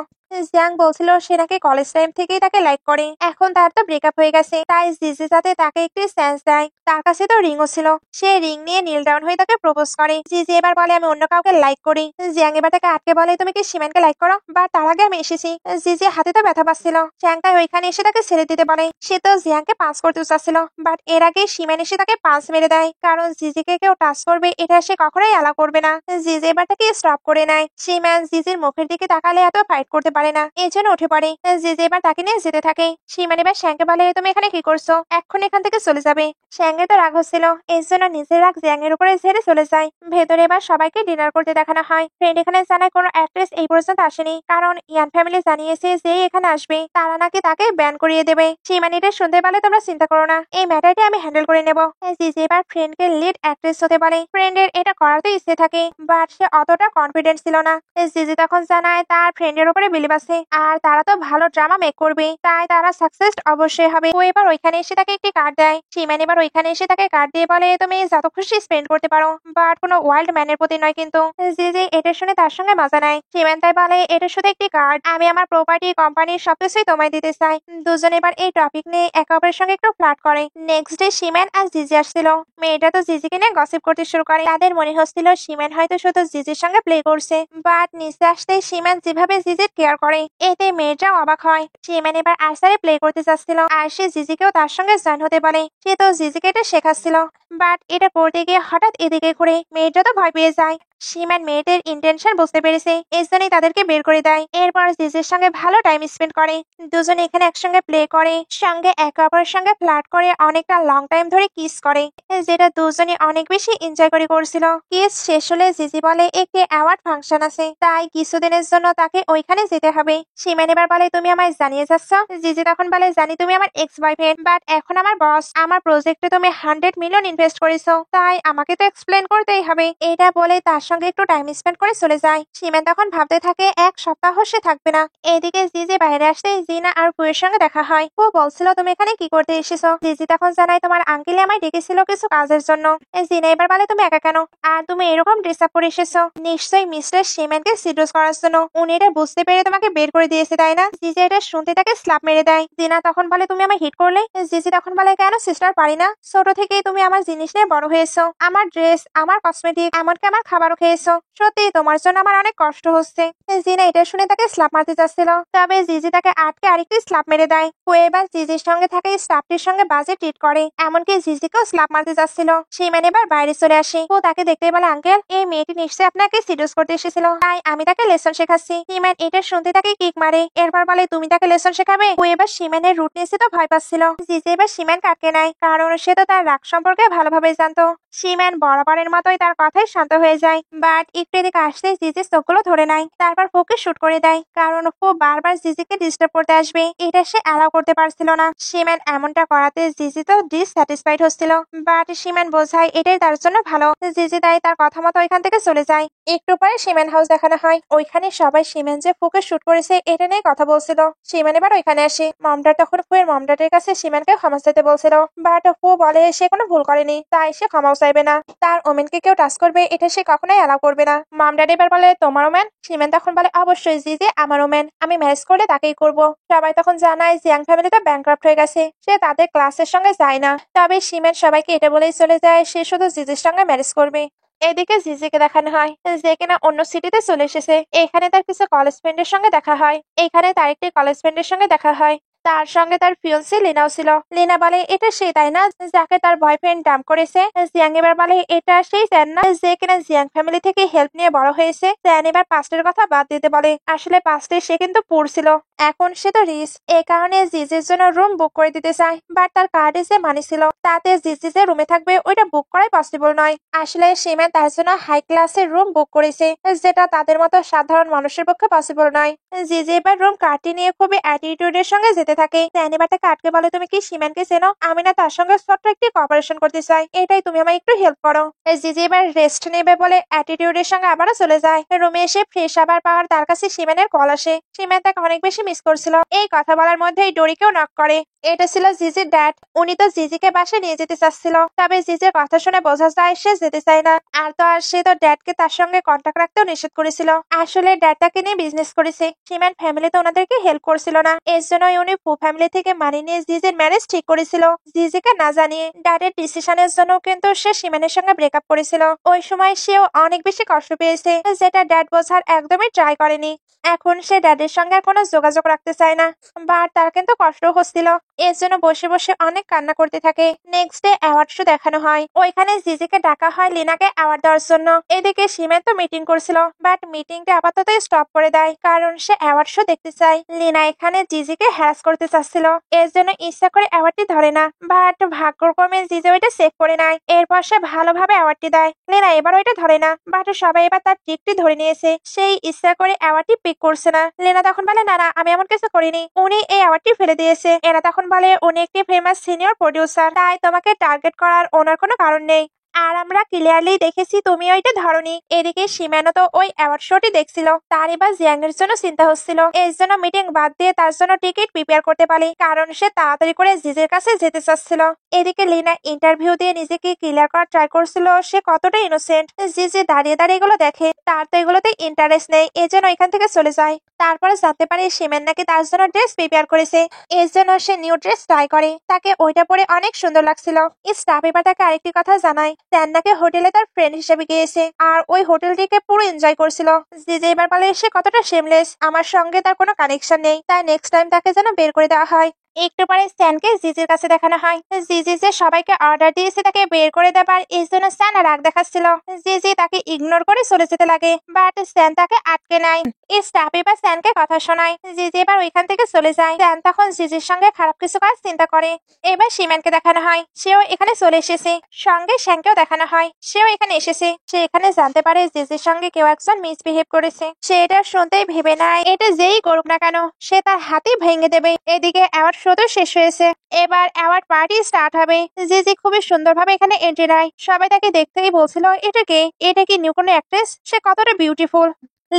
জিয়াং বলছিল সে নাকি কলেজ টাইম থেকেই তাকে লাইক করে, এখন তার তো ব্রেকআপ হয়ে গেছে, তাই জিজি যাতে তাকে একটি চান্স দেয়। তার কাছে তো রিংও ছিল, সে রিং নিয়ে নীল ডাউন হয়ে তাকে প্রপোজ করে। জিজি এবার বলে, আমি অন্য কাউকে লাইক করি। জিয়াং এবার তাকে আটকে বলে, তুমি কি সীমানকে লাইক করো, বা তার আগে আমি এসেছি। জিজি হাতে তো ব্যথা পাচ্ছিল, চ্যাং তাই ওইখানে এসে তাকে ছেড়ে দিতে বলে। সে তো জিয়াংকে পাঁচ করতে চাচ্ছিল, বাট এর আগে সীমান এসে তাকে পাঁচ মেরে দেয়, কারণ জিজিকে কেউ টাচ করবে এটা সে কখনোই অ্যালাউ করবে না। জিজি এবার তাকে স্টপ করে নেয়। সীমান জিজির মুখের দিকে তাকালে এত ফাইট করতে পারে না, এই জন্য উঠে পড়ে। জিজি এবার তাকে নিয়ে যেতে থাকে। সীমান এবার শ্যাংকে বলে, তুমি এখানে কি করছো, এখন এখান থেকে চলে যাবে। শ্যাংকে তো রাগ হচ্ছিল, এই জন্য নিজের রাগ জিয়াং এর উপরে ঝেড়ে চলে যায়। ভেতরে এবার সবাইকে ডিনার করতে দেখানো হয়। ফ্রেন্ড এখানে জানায় কোনো অ্যাক্ট্রেস এই পর্যন্ত আসেনি, কারণ ইয়ান ফ্যামিলি জানিয়েছে যে এখানে আসবে তারা নাকি তাকে ব্যান করিয়ে দেবে। সীমান এটা শুনতে পারে, তোমরা চিন্তা করো না, এই ম্যাটারটি আমি হ্যান্ডেল করে নেব। জিজি এবার ফ্রেন্ডকে লিড অ্যাক্ট্রেস হতে বলে। ফ্রেন্ডের এটা করাতে ইচ্ছে থাকে, বাট সে অতটা কনফিডেন্ট ছিল না। জিজি তখন জানায় তার ফ্রেন্ডের উপরে বিলিভ আছে, আর তারা তো ভালো ড্রামা মেক করবে, তাই তারা সাকসেস অবশ্যই হবে। ও এবার ওইখানে এসে তাকে একটি কার্ড দেয়। সীমান এবার ওইখানে এসে তাকে কার্ড দিয়ে বলে, তুমি যত খুশি স্পেন্ড করতে পারো, বাট কোনো ওয়াইল্ড ম্যানের প্রতি নয় কিন্তু। জিজি এটা শুনে তার সঙ্গে মজা নেয়। সীমান তাই বলে, এটা শুধু একটি কার্ড, আমি আমার প্রপার্টি কোম্পানি সবকিছুই তোমায় দিতে চাই। দুজন এবার এই টপিক নিয়ে একে অপরের সঙ্গে একটু ফ্লার্ট করে। নেক্সট ডে সীমান আর জিজি আসছিল। মেয়েটা তো জিজিকে নিয়ে গসিপ করতে শুরু করে। তাদের মনে হচ্ছিল সীমান হয়তো শুধু জিজির সঙ্গে প্লে করছে, বাট নিচে আসতে সীমান যেভাবে জিজির কেয়ার করে এতে মেয়েটাও অবাক হয়। সীমান এবার আর্সারে প্লে করতে চাচ্ছিল, আর সে জিজিকেও তার সঙ্গে জয়েন হতে বলে। সে তো জিজিকে এটা শেখাচ্ছিল, বাট এটা করতে গিয়ে হঠাৎ এদিকে ঘুরে মেয়েটা তো ভয় পেয়ে যায়। সীমান মেয়েদের ইন্টেনশন বুঝতে পেরেছে, এই জন্যই তাদেরকে বের করে দেয়। এরপর জিজির সঙ্গে ভালো টাইম স্পেন্ড করে। দুজনে এখানে একসঙ্গে প্লে করে, সঙ্গে একে অপরের সঙ্গে ফ্লার্ট করে, অনেকটা লং টাইম ধরে কিস করে, যেটা দুজনে অনেক বেশি এনজয় করে করছিল। কিস শেষ হলে জিজি বলে একটি অ্যাওয়ার্ড ফাংশন আছে, তাই কিছুদিনের জন্য তাকে ওইখানে যেতে হবে। সীমান এবার বলে, তুমি আমায় জানিয়ে যাচ্ছ। জিজি তখন বলে, জানি তুমি আমার এক্স বয়ফ্রেন্ড, বাট এখন আমার বস, আমার প্রজেক্টে তুমি 100 মিলিয়ন ইনভেস্ট করেছো, তাই আমাকে তো এক্সপ্লেন করতেই হবে। এটা বলে তার সঙ্গে একটু টাইম স্পেন্ড করে চলে যায়। সীমান তখন ভাবতে থাকে এক সপ্তাহ সে থাকবে না। এদিকে জিজি বাইরে আসতে জিনা আর পুয়ের সঙ্গে দেখা হয়। ও বলছিল, তুমি এখানে কি করতে এসেছো। জিজি তখন জানায়, তোমার আঙ্কেলে আমায় ডেকেছিল কিছু কাজের জন্য। জিনা এবার বলে, তুমি একা কেন, আর তুমি এরকম ড্রেস আপ করে এসেছো, নিশ্চয়ই মিস্টার সীমানকে সিডোজ করার জন্য। উনি এটা বুঝতে পেরে তোমাকে বের করে দিয়েছে, তাই না। জিজি এটা শুনতে তাকে স্ল্যাপ মেরে দেয়। জিনা তখন বলে, তুমি আমায় হিট করলে। জিজি তখন বলে, কেন সিস্টার, পারি না, ছোট থেকেই তুমি আমার জিনিস নিয়ে বড় হয়েছো, আমার ড্রেস, আমার কসমেটিক, এমনকি আমার খাবারও খেয়েছো, সত্যি তোমার জন্য আমার অনেক কষ্ট হচ্ছে। জিনা এটা শুনে তাকে স্ল্যাপ মারতে চাচ্ছিল, তবে জিজি তাকে আটকে আরেকটি স্ল্যাপ মেরে দেয়। ও এবার জিজির সঙ্গে থাকা স্টাফটির সঙ্গে বাজে ট্রিট করে, এমনকি জিজিকেও স্ল্যাপ মারতে চাচ্ছিল। সীমান এবার বাইরে চলে আসে। ও তাকে দেখতে বলে, আঙ্কেল এই মেয়েটি নিশ্চয়ই আপনাকে সিডিউস করতে এসেছিল, তাই আমি তাকে লেসন শেখাচ্ছি। সীমান এটা শুনতে তাকে কিক মারে, এরপর বলে, তুমি তাকে লেসন শেখাবে। ও এবার সীমানের রুটনেসে তো ভয় পাচ্ছিল। জিজি এবার সীমানকে আটকে নেয়, কারণ সে তো তার রাগ সম্পর্কে ভালোভাবে জানতো। সীমান বরাবরের মতোই তার কথাই শান্ত হয়ে যায়, বাট একটু এদিকে আসতে জিজির চোখগুলো ধরে নেয়, তারপর ফুকে শুট করে দেয়, কারণ ফু বারবার জিজিকে ডিস্টার্ব করতে আসবে, এটা সে অ্যালাউ করতে পারছিল না। সীমান এমনটা করাতে জিজি তো ডিসস্যাটিসফাইড হচ্ছিল, বাট সীমান বোঝায় এটাই তার জন্য ভালো। জিজি তাই তার কথা মতো ওইখান থেকে চলে যায়। একটু পরে সীমান হাউস দেখানো হয়। ওইখানে সবাই সীমান যে ফুকে শুট করেছে এটা নিয়ে কথা বলছিল। সীমান এবার ওইখানে আসে। মমডাড তখন ফুয়ের মমডাডের কাছে সীমানকে ক্ষমা চাইতে বলছিল, বাট ফু বলে সে কোনো ভুল করেনি, তাই সে ক্ষমাও চাইবে না। তার ওমেনকে কেউ টাচ করবে এটা সে কখনোই অ্যালাউ করবে না। মমডাড এবার বলে, তোমার ওমেন। সীমান তখন বলে, অবশ্যই জিজি আমার ওমেন, আমি ম্যারেজ করলে তাকেই করব। সবাই তখন জানায় জিয়াং ফ্যামিলি তো ব্যাংক্রাফট হয়ে গেছে, সে তাদের ক্লাসের সঙ্গে যায় না। তবে সীমান সবাইকে এটা বলেই চলে যায় সে শুধু জিজির সঙ্গে ম্যারেজ করবে। এদিকে জিজিকে দেখানো হয় যে কিনা অন্য সিটিতে চলে এসেছে। এখানে তার কিছু কলেজ ফ্রেন্ডের সঙ্গে দেখা হয়। এখানে তার একটি কলেজ ফ্রেন্ডের সঙ্গে দেখা হয়। তার সঙ্গে তার ফিয়ন্সি লিনাও ছিল। লিনা বলে এটা সে তাই না যাকে তার বয়ফ্রেন্ড ডাম্প করেছে। জিয়াং এবার বলে এটা সেই স্যান না যে কিনা জিয়াং ফ্যামিলি থেকে হেল্প নিয়ে বড় হয়েছে। স্যান এবার পাস্টের কথা বাদ দিতে বলে। আসলে পাস্টে সে কিন্তু পুর ছিল, এখন সে তো রিচ। এ কারণে জিজির জন্য রুম বুক করে দিতে চায়, বাট তার কার্ডে যে মানি ছিল তাতে জিজি যে রুমে থাকবে ওইটা বুক করাই পসিবল নয়। আসলে সিমেন তার জন্য হাই ক্লাসের রুম বুক করেছে, যেটা তাদের মতো সাধারণ মানুষের পক্ষে পসিবল নয়। জিজি এবার রুম কার্ডটি নিয়ে খুবই অ্যাটিটিউডের সঙ্গে যেতে থাকে। এবার তাকে আটকে বলে তুমি কি সিমেনকে চেনো? আমি না তার সঙ্গে ছোট্ট একটি কপারেশন করতে চাই, এটাই তুমি আমায় একটু হেল্প করো। জিজি এবার রেস্ট নেবে বলে অ্যাটিটিউডের সঙ্গে আবারও চলে যায় রুমে। এসে ফ্রেশ আবার পাওয়ার তার কাছে সিমেনের কল আসে। সিমেন তাকে অনেক বেশি মিস করছিল। এই কথা বলার মধ্যেই ডোরিকেও নক করে। এটা ছিল জিজির ড্যাড। উনি তো জিজিকে বাসায় নিয়ে যেতে চাচ্ছিল, তবে জিজির কথা শুনে বোঝা যায় সে যেতে চায় না। আর সে তো ড্যাডকে তার সঙ্গে কন্ট্যাক্ট রাখতেও নিষেধ করেছিল। আসলে ড্যাড তাকে নিয়ে বিজনেস করেছে, সিমেন ফ্যামিলি তো ওনাদেরকে হেল্প করছিল না। এর জন্যই উনি ফু ফ্যামিলি থেকে মানি নিয়ে জিজির ম্যারেজ ঠিক করেছিল, জিজিকে না জানিয়ে। ড্যাডের ডিসিশনের জন্য কিন্তু সে সিমেনের সঙ্গে ব্রেকআপ করেছিল। ওই সময় সেও অনেক বেশি কষ্ট পেয়েছে, যেটা ড্যাড বোঝার একদমই ট্রাই করেনি। এখন সে ড্যাডের সঙ্গে কোনো যোগাযোগ রাখতে চায় না, বাট তার কিন্তু কষ্ট হচ্ছিল। এর জন্য বসে বসে অনেক কান্না করতে থাকে। নেক্সট ডে অ্যাওয়ার্ড শো দেখানো হয়। ওইখানে জিজিকে ডাকা হয় লিনাকে অ্যাওয়ার্ড দেওয়ার জন্য। এদিকে সিমেন তো মিটিং করছিল, বাট মিটিংটা আপাতত স্টপ করে দেয় কারণ সে অ্যাওয়ার্ড শো দেখতে চায়। লিনা এখানে জিজিকে হ্যারাস করতে চাচ্ছিল, এর জন্য ইচ্ছা করে অ্যাওয়ার্ডটি ধরে না, বাট ভাগ্যক্রমে জিজি ওইটা সেভ করে নেয়। এরপর সে ভালোভাবে অ্যাওয়ার্ডটি দেয়। লিনা এবার ওইটা ধরে না, বাট সবাই এবার তার ট্রিকটি ধরে নিয়েছে। সেই ইচ্ছা করে অ্যাওয়ার্ডটি পিক করছে না। লিনা তখন বলে না না আমি এমন কিছু করিনি, উনি এই অ্যাওয়ার্ডটি ফেলে দিয়েছে। এরা তখন বলে উনি একটি ফেমাস সিনিয়র প্রডিউসার, তাই তোমাকে টার্গেট করার ওনার কোনো কারণ নেই। আর আমরা ক্লিয়ারলি দেখেছি তুমি ওইটা ধরনি। এদিকে সিমেনও তো ওই অ্যাওয়ার্ড শোটি দেখছিল, তার এবার জিয়াং এর জন্য চিন্তা হচ্ছিল। এর জন্য মিটিং বাদ দিয়ে তার জন্য টিকিট প্রিপেয়ার করতে পারে, কারণ সে তাড়াতাড়ি করে জিজের কাছে যেতে চাচ্ছিল। এদিকে লিনা ইন্টারভিউ দিয়ে নিজেকে ক্লিয়ার করার ট্রাই করছিল সে কতটা ইনোসেন্ট। জিজি দাঁড়িয়ে দাঁড়িয়ে এগুলো দেখে, তার তো এগুলোতে ইন্টারেস্ট নেই, এই জন্য এখান থেকে চলে যায়। তারপরে জানতে পারে সিমেন নাকি তার জন্য ড্রেস প্রিপেয়ার করেছে, এর জন্য সে নিউ ড্রেস ট্রাই করে। তাকে ওইটা পরে অনেক সুন্দর লাগছিল। স্টাফ এবার তাকে আরেকটি কথা জানায়, স্যান নাকি হোটেলে তার ফ্রেন্ড হিসেবে গিয়েছে আর ওই হোটেলটিকে পুরো এনজয় করছিল। জিজি এবার বলে সে কতটা শেমলেস, আমার সঙ্গে তার কোনো কানেকশন নেই, তাই নেক্সট টাইম তাকে যেন বের করে দেওয়া হয়। একটু পরে স্যানকে জিজির কাছে দেখানো হয়। জিজি যে সবাইকে অর্ডার দিয়েছে তাকে বের করে দেবার, এই জন্য স্যান রাগ দেখাচ্ছিল। জিজি তাকে ইগনোর করে চলে যেতে লাগে, বাট স্যান তাকে আটকে নেয়। স্টাফ এবার স্যানকে কথা শোনায়। জিজি এবার ওইখান থেকে চলে যায়। স্যান তখন জিজির সঙ্গে খারাপ কিছু কাজ চিন্তা করে। এবার সিমেনকে দেখানো হয়, সেও এখানে চলে এসেছে। সঙ্গে শ্যাংকেও দেখানো হয়, সেও এখানে এসেছে। সে এখানে জানতে পারে জিজির সঙ্গে কেউ একজন মিসবিহেভ করেছে। সে এটা শুনতেই ভেবে নেয় এটা যেই করুক না কেন সে তার হাতেই ভেঙে দেবে। এদিকে অ্যাওয়ার্ড শো তো শেষ হয়েছে, এবার অ্যাওয়ার্ড পার্টি স্টার্ট হবে। জিজি খুবই সুন্দরভাবে এখানে এন্ট্রি নেয়। সবাই তাকে দেখতেই বলছিল এটা কে, এটা কি নিউ কোনো অ্যাক্ট্রেস, সে কতটা বিউটিফুল।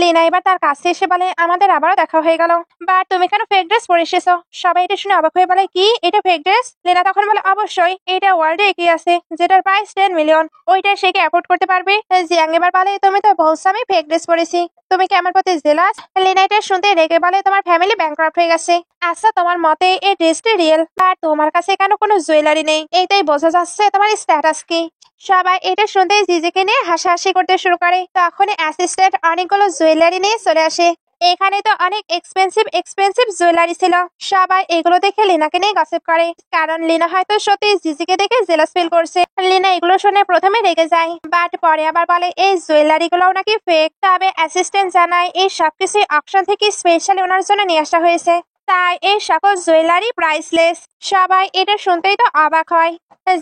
লিনা এবার তার কাছে এসে বলে আমাদের আবারও দেখা হয়ে গেল, বাট তুমি কেন ফেক ড্রেস পরে এসেছো? সবাই এটা শুনে অবাক হয়ে বলে কি এটা ফেক ড্রেস? লিনা তখন বলে অবশ্যই, এটা ওয়ার্ল্ডে এগিয়ে আছে যেটার প্রাইস 10 মিলিয়ন, ওইটা সে কি অ্যাফোর্ড করতে পারবে? জিয়াং এবার বলে তুমি তো বলছো আমি ফেক ড্রেস পরেছি, তুমি কি আমার প্রতি জেলাস? লিনা এটা শুনতে রেগে বলে তোমার ফ্যামিলি ব্যাংক্রাফট হয়ে গেছে। আচ্ছা তোমার মতে এই ড্রেসটি রিয়েল, আর তোমার কাছে কেন কোনো জুয়েলারি নেই? এইটাই বোঝা যাচ্ছে তোমার স্ট্যাটাস কি। সবাই এটা শুনতে জিজিকে নিয়ে হাসাহাসি করতে শুরু করে। তখন অ্যাসিস্ট্যান্ট অনেকগুলো জুয়েলারি নিয়ে চলে আসে। এখানে তো অনেক এক্সপেন্সিভ এক্সপেন্সিভ জুয়েলারি ছিল। সবাই এগুলো দেখে লিনাকে নিয়ে গসিপ করে, কারণ লিনা হয়তো সত্যি জিজিকে দেখে জেলাস ফিল করছে। লিনা এগুলো শুনে প্রথমে রেগে যায়, বাট পরে আবার বলে এই জুয়েলারি গুলোও নাকি ফেক। তবে অ্যাসিস্ট্যান্ট জানায় এই সবকিছুই অকশন থেকে স্পেশালি ওনার জন্য নিয়ে আসা হয়েছে, তাই এই সকল জুয়েলারি প্রাইসলেস। সবাই এটা শুনতেই তো অবাক হয়।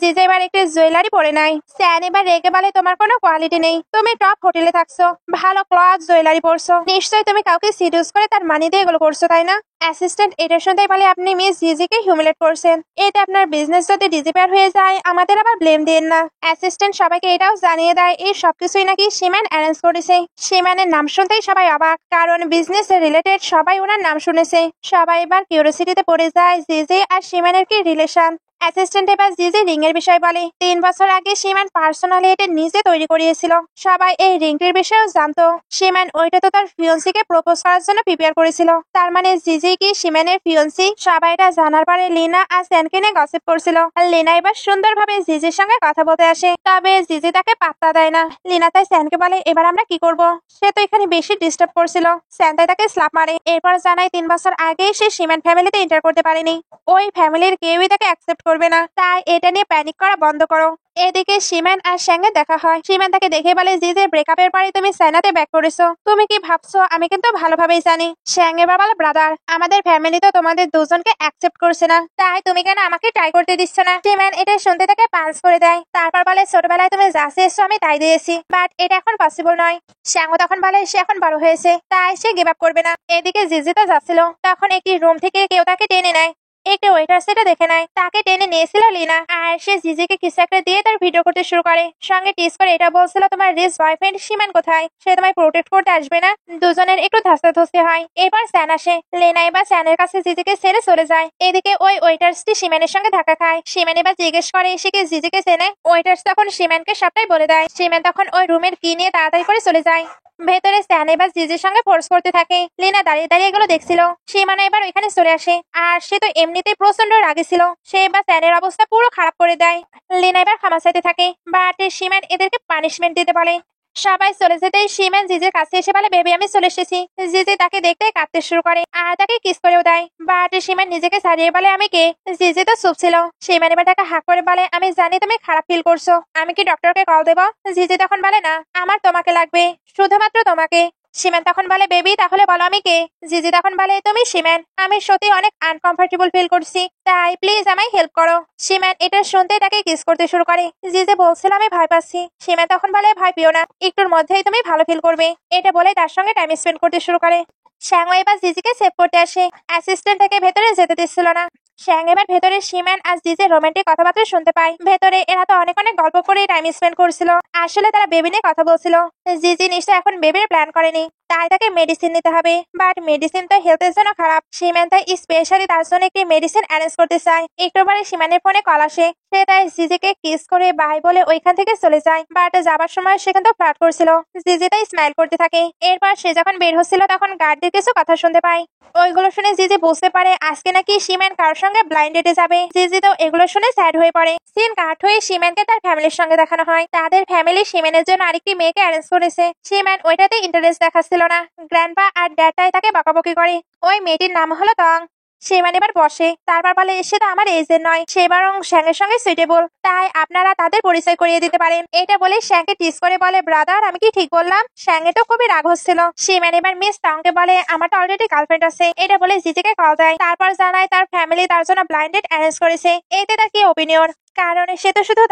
জিজে এবার একটি জুয়েলারি পরে নেয়। স্যান এবার রেগে বলে তোমার কোনো কোয়ালিটি নেই, তুমি টপ হোটেলে থাকছো, ভালো ক্লথ জুয়েলারি পরছো, নিশ্চয়ই তুমি কাউকে সিডিউস করে তার মানি দিয়ে এগুলো করছো তাই না? অ্যাসিস্ট্যান্ট এটা শুনতেই বলে আপনি মিস জিজিকে হিউমিলেট করছেন, এতে আপনার বিজনেস যদি ডিজিপিয়ার হয়ে যায় আমাদের আবার ব্লেম দেন না। অ্যাসিস্ট্যান্ট সবাইকে এটাও জানিয়ে দেয় এই সবকিছুই নাকি সিম্যান অ্যারেঞ্জ করেছে। সিম্যানের নাম শুনতেই সবাই অবাক, কারণ বিজনেস রিলেটেড সবাই ওনার নাম শুনেছে। সবাই এবার কিউরিওসিটিতে পড়ে যায় জিজি আর সিম্যানের কি রিলেশন। অ্যাসিস্ট্যান্ট এবার জিজি রিং এর বিষয় বলে 3 বছর আগে সীমান পার্সোনালি এটা নিজে তৈরি করিয়েছিল। সবাই এই রিংটির বিষয়েও জানতো। সীমান ওইটা তো তার ফিয়ন্সিকে প্রপোজ করার জন্য প্রিপেয়ার করেছিল। তার মানে জিজি কি সীমানের ফিয়ন্সি? সবাই এটা জানার পরে লিনা আর স্যানকে নিয়ে গসিপ করছিল। আর লিনা এবার সুন্দরভাবে জিজির সঙ্গে কথা বলতে আসে, তবে জিজি তাকে পাত্তা দেয় না। লিনা তাই স্যানকে বলে এবার আমরা কি করব? সে তো এখানে বেশি ডিস্টার্ব করছিল। স্যান তাই তাকে স্ল্যাপ মারে। এরপর জানায় 3 বছর আগে সে সীমান ফ্যামিলিতে এন্টার করতে পারেনি। ওই ফ্যামিলির কেউই তাকে অ্যাকসেপ্ট করবে না। তাই এটা নিয়ে প্যানিক করা বন্ধ করো। এদিকে সীমান আর স্যাঙ্গে দেখা হয়। সীমান তাকে দেখে বলে জিজের ব্রেকআপের পরে তুমি সাইনাতে ব্যাক করেছো। তুমি কি ভাবছো? আমি কিন্তু ভালোভাবেই জানি। স্যাং এবার বলে ব্রাদার, আমাদের ফ্যামিলি তো তোমাদের দুজনকে অ্যাকসেপ্ট করছে না, তাই তুমি কেন আমাকে ট্রাই করতে দিচ্ছ না? সীমান এটা শুনতে তাকে পালস করে দেয়। তারপর বলে ছোটবেলায় তুমি যা চেয়েছো আমি তাই দিয়েছি, বাট এটা এখন পসিবল নয়। শ্যাঙ্গো তখন বলে সে এখন বড় হয়েছে, তাই সে গিভ আপ করবে না। এদিকে জিজি তো যাচ্ছিল, তখন একটি রুম থেকে কেউ তাকে টেনে নেয়। একটি ওয়েটার সেটা দেখে নেয়, তাকে টেনে নিয়েছিল লিনা। আর সে জিজিকে কিছু একটা দিয়ে তার ভিডিও করতে শুরু করে। সঙ্গে টিস করে এটা বলছিল তোমার রিচ বয়ফ্রেন্ড সীমান কোথায়, সে তোমায় প্রোটেক্ট করতে আসবে না? দুজনের একটু ধস্তাধস্তি হয়। এরপর স্যান আসে। লেনা এবার স্যানের কাছে জিজিকে ছেড়ে চলে যায়। এদিকে ওই ওয়েটার্সটি সীমানের সঙ্গে ধাক্কা খায়। সীমান এবার জিজ্ঞেস করে সে কি জিজিকে চেনে। ওয়েটার্স তখন সীমানকে সবটাই বলে দেয়। সীমান তখন ওই রুমের কি নিয়ে তাড়াতাড়ি করে চলে যায়। ভেতরে স্যান এবার জিজির সঙ্গে ফোর্স করতে থাকে। লিনা দাঁড়িয়ে দাঁড়িয়ে এগুলো দেখছিল। সীমানা এবার ওইখানে চলে আসে। আর সে তো এমনিতেই প্রচন্ড রাগে ছিল। সে এবার স্যানের অবস্থা পুরো খারাপ করে দেয়। লিনা এবার ক্ষমা চাইতে থাকে, বাট সীমান এদেরকে পানিশমেন্ট দিতে বলে। সবাই চলে যেতেই সীমান জিজির কাছে এসে বলে বেবি আমি চলে এসেছি। জিজি তাকে দেখতে কাঁদতে শুরু করে আর তাকে কিস করেও দেয়। বাট সীমান নিজেকে ছাড়িয়ে বলে আমি কে? জিজি তো চুপ ছিল। সীমান এবার তাকে হাঁক করে বলে আমি জানি তুমি খারাপ ফিল করছো, আমি কি ডক্টরকে কল দেবো? জিজি তখন বলে না, আমার তোমাকে লাগবে, শুধুমাত্র তোমাকে। সীমান তখন বলে বেবি তাহলে বলো আমি কে? জিজি তখন বলে তুমি সীমান, আমি সত্যি অনেক আনকমফোর্টেবল ফিল করছি, তাই প্লিজ আমায় হেল্প করো। সীমান এটা শুনতে তাকে কিস করতে শুরু করে। জিজি বলছিল আমি ভয় পাচ্ছি। সীমান তখন বলে ভয় পেও না, একটুর মধ্যেই তুমি ভালো ফিল করবে। এটা বলে তার সঙ্গে টাইম স্পেন্ড করতে শুরু করে। শ্যাংও এবার জিজিকে সেভ করতে আসে। অ্যাসিস্ট্যান্ট তাকে ভেতরে যেতে দিচ্ছিল না। শ্যাং এবার ভেতরে সীমান আর জিজের রোমান্টিক কথাবার্তা শুনতে পায়। ভেতরে এরা তো অনেক অনেক গল্প করে টাইম স্পেন্ড করছিল। আসলে তারা বেবি নিয়ে কথা বলছিল। জিজি নিশ্চয় এখন বেবির প্ল্যান করেনি, তাই তাকে মেডিসিন নিতে হবে। বাট মেডিসিন তো হেলথের জন্য খারাপ। সীমান তাই স্পেশালি তার জন্য একটি মেডিসিন অ্যারেঞ্জ করতে চায়। একটু পরে সীমানের ফোনে কল আসে। সে তাই জিজিকে কিস করে বাই বলে ওইখান থেকে চলে যায়। বাট যাবার সময় সে কিন্তু ফ্লার্ট করছিল। জিজি তাই স্মাইল করতে থাকে। এরপর সে যখন বের হচ্ছিল তখন গার্ডদের কিছু কথা শুনতে পায়। ওইগুলো শুনে জিজি বুঝতে পারে আজকে নাকি সীমান কার সঙ্গে ব্লাইন্ড ডেটে যাবে। জিজি তো এগুলো শুনে স্যাড হয়ে পড়ে। সিন কাট হয়ে সীমানকে তার ফ্যামিলির সঙ্গে দেখানো হয়। তাদের ফ্যামিলি সীমানের জন্য আরেকটি মেয়েকে অ্যারেঞ্জ করেছে। সীমান ওইটাতে ইন্টারেস্ট দেখাচ্ছিল না। গ্র্যান্ডপা আর ড্যাড তাই তাকে বকাবকি করে। ওই মেয়েটির নাম হলো তং। সীমান এবার বসে। তারপর বলে সে তো আমার এজের নয়, সে বরং শ্যাংয়ের সঙ্গে সুইটেবল, তাই আপনারা তাদের পরিচয় করিয়ে দিতে পারেন। এটা বলে শ্যাংকে টিস করে বলে ব্রাদার আমি কি ঠিক বললাম? শ্যাংয়ে তো খুবই রাগ হচ্ছিল। সীমান এবার মিস টংকে বলে আমার তো অলরেডি গার্লফ্রেন্ড আছে। এটা বলে জিজিকে কল দেয়। তারপর জানায় তার ফ্যামিলি তার জন্য ব্লাইন্ড ডেট অ্যারেঞ্জ করেছে। এতে তার কি ওপিনিয়ন? কারণ সে তো শুধু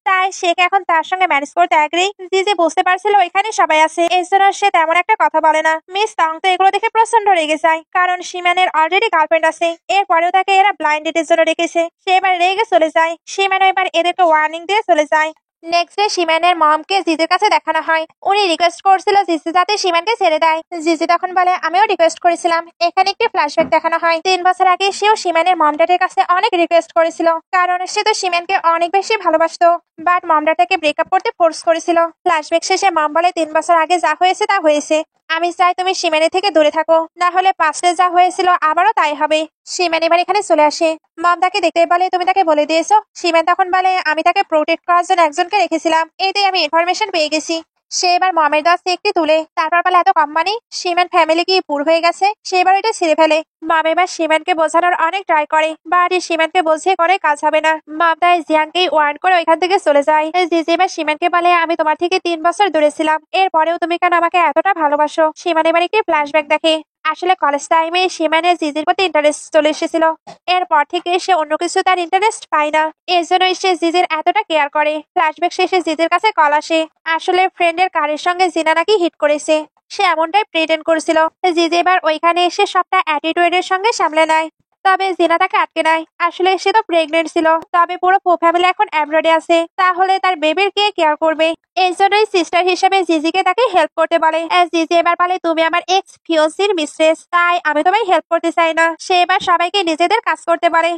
তাই সে এখন তার সঙ্গে ম্যানেজ করতে অ্যাগ্রি। জিজি বুঝতে পারছিল ওইখানে সবাই আছে, এই জন্য সে তেমন একটা কথা বলে না। মিস টং তো এগুলো দেখে প্রচন্ড রেগে যায়, কারণ সীমানের অলরেডি গার্লফ্রেন্ড আছে। এরপরেও তাকে এরা ব্লাইন্ড ডেটের জন্য রেখেছে। সে এবার রেগে চলে যায়। সীমানও এবার এদেরকে ওয়ার্নিং দিয়ে চলে যায়। নেক্সট ডে সীমানের মমকে জিজির কাছে দেখানো হয়। উনি রিকোয়েস্ট করছিল জিজি যাতে সীমানকে ছেড়ে দেয়। জিজি তখন বলে আমিও রিকোয়েস্ট করেছিলাম। এখানে একটি ফ্ল্যাশব্যাক দেখানো হয়। 3 বছর আগে সেও সীমানের মম ড্যাডের কাছে অনেক রিকোয়েস্ট করেছিল, কারণ সে তো সীমানকে অনেক বেশি ভালোবাসতো। বাট মম ড্যাড তাকে ব্রেকআপ করতে ফোর্স করেছিল। ফ্ল্যাশব্যাক শেষে মম বলে 3 বছর আগে যা হয়েছে তা হয়েছে। আমি চাই তুমি সীমানের থেকে দূরে থাকো, না হলে পাস্টে যা হয়েছিল আবারও তাই হবে। সীমান এবার এখানে চলে আসে। মম তাকে দেখতে বলে তুমি তাকে বলে দিয়েছো? সীমান তখন বলে আমি তাকে প্রোটেক্ট করার জন্য একজনকে রেখেছিলাম, এতে আমি ইনফরমেশন পেয়ে গেছি। সে এবার মমের দাস একটি তুলে। তারপর বলে এত কম মানে? সীমান ফ্যামিলি কি পুর হয়ে গেছে? সে এবার এটা ছিঁড়ে ফেলে। মম এবার সীমানকে বোঝানোর অনেক ট্রাই করে, বাট সীমানকে বুঝিয়ে করে কাজ হবে না। মম তাই জিয়ানকে ওয়ার্ন করে ওইখান থেকে চলে যায়। জিজি এবার সীমানকে বলে আমি তোমার থেকে 3 বছর দূরে ছিলাম, এরপরেও তুমি কেন আমাকে এতটা ভালোবাসো? সীমান এবার একটি ফ্ল্যাশব্যাক দেখে। আসলে কলেজ টাইমে সীমানের জিজির প্রতি ইন্টারেস্ট চলে এসেছিল। এরপর থেকে সে অন্য কিছু তার ইন্টারেস্ট পায় না, এর জন্যই সে জিজির এতটা কেয়ার করে। ফ্ল্যাশব্যাক শেষে জিজির কাছে কল আসে। আসলে ফ্রেন্ডের কারের সঙ্গে জিনা নাকি হিট করেছে, সে এমনটাই প্রেটেন্ড করছিল। জিজি এবার ওইখানে এসে সবটা অ্যাটিটিউডের সঙ্গে সামলে নেয়। তবে জিনা তাকে আটকে নেয়। আসলে সে তো প্রেগনেন্ট ছিল, তবে পুরো ফ্যামিলি এখন অ্যাব্রডে আছে, তাহলে তার বেবির কে কেয়ার করবে? এই জন্যই সিস্টার হিসেবে জিজিকে তাকে হেল্প করতে বলে। জিজি এবার বলে তুমি আমার এক্স ফিওন্সির মিস্ট্রেস, তাই আমি তোমায় হেল্প করতে চাই না। সে এবার সবাইকে নিজেদের কাজ করতে বলে।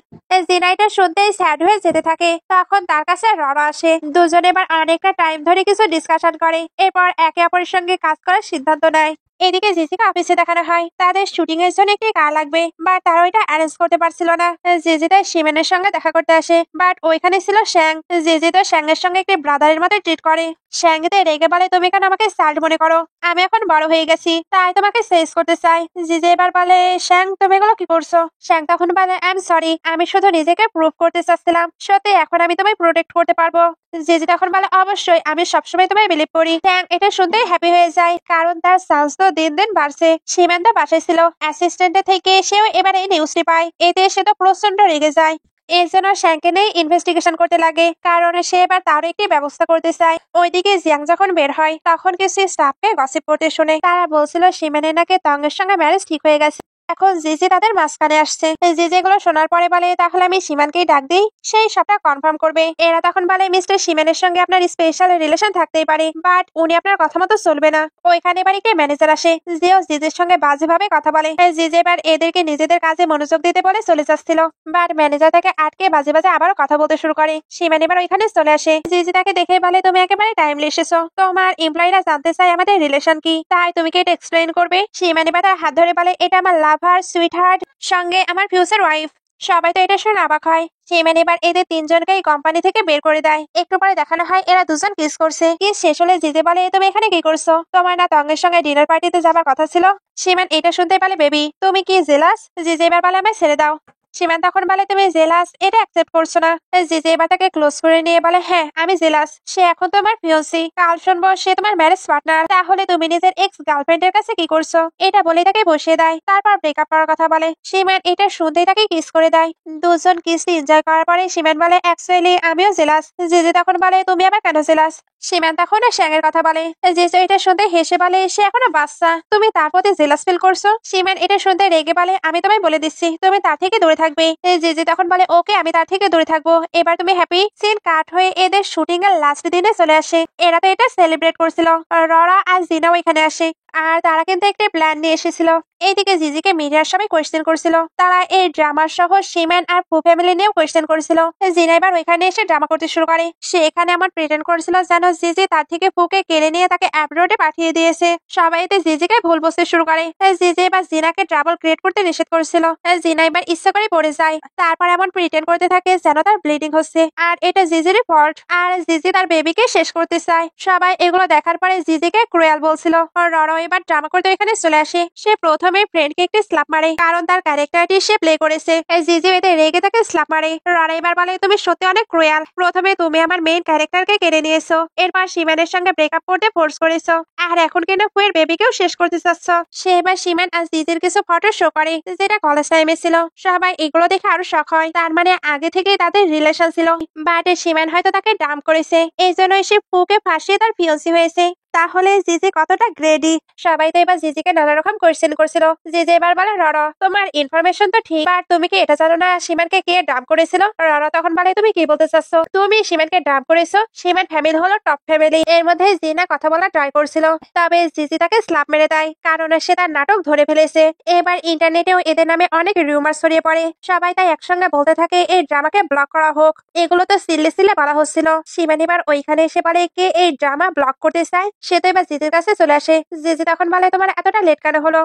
জিনা এটা শুনতেই স্যাড হয়ে যেতে থাকে। তখন তার কাছে ররা আসে। দুজনে এবার অনেকটা টাইম ধরে কিছু ডিসকাশন করে, এরপর একে অপরের সঙ্গে কাজ করার সিদ্ধান্ত নেয়। এদিকে জিজিকে অফিসে দেখানো হয় তাদের শুটিং এর জন্য একটি কার লাগবে, বাট তারা ওইটা অ্যারেঞ্জ করতে পারছিল না। জিজি তাই সিমেনের সঙ্গে দেখা করতে আসে, বাট ওইখানে ছিল শ্যাং। জিজি তো শ্যাং এর সঙ্গে একটি ব্রাদারের মতো ট্রিট করে। শ্যাং এতে রেগে বলে তুমি কেন আমাকে সাল্ট মনে করো? আমি এখন বড় হয়ে গেছি, তাই তোমাকে সেজ করতে চাই। জিজি এবার বলে শ্যাং তুমি এগুলো কি করছো? শ্যাং তখন বলে আই এম সরি, আমি শুধু নিজেকে প্রুভ করতে চাচ্ছিলাম। সত্যি এখন আমি তোমায় প্রোটেক্ট করতে পারবো। জিজি তখন বলে অবশ্যই, আমি সবসময় তোমায় বিলিভ করি। শ্যাং এটা শুনতেই হ্যাপি হয়ে যায়, কারণ তার সাহস তো দিন দিন বাড়ছে। সীমান্ত বাসায় ছিল অ্যাসিস্ট্যান্টে থেকে, সেও এবার এই নিউজটি পায়। এতে সে তো প্রচন্ড রেগে যায়। এর জন্য শ্যাংকে নিয়ে ইনভেস্টিগেশন করতে লাগে, কারণ সে এবার তারও একটি ব্যবস্থা করতে চায়। ওইদিকে জিয়াং যখন বের হয়, তখন কিছু স্টাফকে গসিপ করতে শুনে। তারা বলছিল সিমেনের নাকি তঙ্গের সঙ্গে ম্যারেজ ঠিক হয়ে গেছে। এখন জিজি তাদের মাঝখানে আসছে। জিজি এগুলো শোনার পরে বলে তাহলে আমি সীমানকেই ডাক দিই, সেই সবটা কনফার্ম করবে। এরা তখন বলে মিস্টার সীমানের সঙ্গে আপনার স্পেশাল রিলেশন থাকতেই পারে, বাট উনি আপনার কথা মতো চলবে না। ওইখানে এবার একটি ম্যানেজার আসে, যেও জিজির সঙ্গে বাজেভাবে কথা বলে। জিজি এবার এদেরকে নিজেদের কাজে মনোযোগ দিতে বলে চলে যাচ্ছিল, বাট ম্যানেজার তাকে আটকে বাজে বাজে আবারও কথা বলতে শুরু করে। সীমান এবার ওইখানে চলে আসে। জিজি তাকে দেখে বলে তুমি একেবারে টাইমলি এসেছো, তোমার এমপ্লয়িরা জানতে চায় আমাদের রিলেশন কি, তাই তুমি কি এটা এক্সপ্লেইন করবে? সীমান এবার তার হাত ধরে বলে এটা আমার লাভার সুইট হার্ট, সঙ্গে আমার ফিউচার ওয়াইফ। সবাই তো এটা শুনে অবাক হয়। সীমান এবার এদের তিনজনকে এই কোম্পানি থেকে বের করে দেয়। একটু পরে দেখানো হয় এরা দুজন কিস করছে। কিস শেষ হলে জিজে বলে তুমি এখানে কি করছো? তোমার না তঙ্গের সঙ্গে ডিনার পার্টিতে যাবার কথা ছিল? সীমান এটা শুনতে পারে বেবি তুমি কি জেলাস? জিজে এবার বলে আমায় ছেড়ে দাও। সীমান তখন বলে তুমি জেলাস, এটা অ্যাকসেপ্ট করছো না? জিজে এবার তাকে ক্লোজ করে নিয়ে বলে হ্যাঁ আমি জেলাস, সে এখন তোমার ফিয়ন্সি, কাল শুনবো সে তোমার ম্যারেজ পার্টনার। তাহলে তুমি নিজের এক্স গার্লফ্রেন্ডের কাছে কি করছো? এটা বলে তাকে বসিয়ে দেয়, তারপর ব্রেকআপ করার কথা বলে। সীমান এটা শুনতেই তাকে কিস করে দেয়। দুজন কিস এনজয় করার পরে সীমান বলে অ্যাকচুয়ালি আমিও জেলাস। জিজে তখন বলে তুমি আবার কেন জেলাস? সীমান তখন শ্যাংয়ের কথা বলে। জিজে এটা শুনতে হেসে বলে সে এখনো বাচ্চা, তুমি তার প্রতি জেলাস ফিল করছো? সীমান এটা শুনতে রেগে বলে আমি তোমায় বলে দিচ্ছি তুমি তার থেকে দূরে থাকবে। জিজি তখন বলে ওকে আমি তার থেকে দূরে থাকবো, এবার তুমি হ্যাপি? সিন কাট হয়ে এদের শুটিং এর লাস্ট দিনে চলে আসে। এরা তো এটা সেলিব্রেট করছিল। ররা আর জিনাও এখানে আসে, আর তারা কিন্তু একটা প্ল্যান নিয়ে এসেছিল। এইদিকে জিজিকে মিডিয়ার সবাই কোয়েশ্চেন করছিল, তারা এই ড্রামার সহ সীমান আর ফু ফ্যামিলি নিয়েও কোয়েশ্চেন করছিল। জিনা এবার ওইখানে এসে ড্রামা করতে শুরু করে। সে এখানে আমার প্রেটেন্ড করছিল যেন জিজি তার থেকে ফুকে কেড়ে নিয়ে তাকে অ্যাব্রোডে পাঠিয়ে দিয়েছে। সবাই এতে জিজিকে ভুল বুঝতে শুরু করে। জিজি এবার জিনাকে ট্রাবল ক্রিয়েট করতে নিষেধ করেছিল। জিনা এবার ইচ্ছা করে পড়ে যায়, তারপর এমন প্রিটেন্ড করতে থাকে যেন তার ব্লিডিং হচ্ছে, আর এটা জিজিরই ফল্ট, আর জিজি তার বেবিকে শেষ করতে চায়। সবাই এগুলো দেখার পরে জিজিকে ক্রুয়েল বলছিল। ররা এবার ড্রামা করতে এখানে চলে আসে। সে প্রথমে ফ্রেন্ডকে একটি স্ল্যাপ মারে, কারণ তার ক্যারেক্টারটি সে প্লে করেছে। জিজি এতে রেগে তাকে স্ল্যাপ মারে। ররা এবার বলে তুমি সত্যি অনেক ক্রুয়েল, প্রথমে তুমি আমার মেইন ক্যারেক্টারকে কেড়ে নিয়েছো, এরপর সীমানের সঙ্গে ব্রেকআপ করতে ফোর্স করেছো, আর এখন কিনা ফুয়ের বেবিকেও শেষ করতে চাচ্ছ। সে এবার সীমান আর জিজির কিছু ফটো শো করে, যেটা কলেজ টাইমে ছিল। সবাই এগুলো দেখে আরো শখ হয়, তার মানে আগে থেকেই তাদের রিলেশন ছিল, বাট সীমান হয়তো তাকে ডাম্প করেছে, এই জন্যই সে ফুকে ফাঁসিয়ে তার ফিয়ন্সি হয়েছে। তাহলে জিজি কতটা গ্রেডি। সবাই তো এবার জিজিকে নানা রকম কোয়েশ্চেন করছিল। জিজি এবার বলে ররা তোমার ইনফরমেশন তো ঠিক, বাট তুমি কি এটা জানো না সীমানকে কে ডাম্প করেছিল? ররা তখন বলে তুমি কি বলতে চাচ্ছ? তুমি সীমানকে ডাম্প করেছো? সীমান ফ্যামিলি হলো টপ ফ্যামিলি। এর মধ্যে জিনা কথা বলা ট্রাই করছিল, তবে জিজি তাকে স্ল্যাপ মেরে দেয়, কারণ সে তার নাটক ধরে ফেলেছে। এবার ইন্টারনেটেও এদের নামে অনেক রিউমার ছড়িয়ে পড়ে। সবাই তাই একসঙ্গে বলতে থাকে এই ড্রামাকে ব্লক করা হোক। এগুলো তো সিলে সিলে বলা হচ্ছিল। সীমান এবার ওইখানে এসে বলে কে এই ড্রামা ব্লক করতে চায়? সে তো এবার জিজির কাছে চলে আসে। জিজি তখন বলে তোমার এতটা লেট কেন হলো?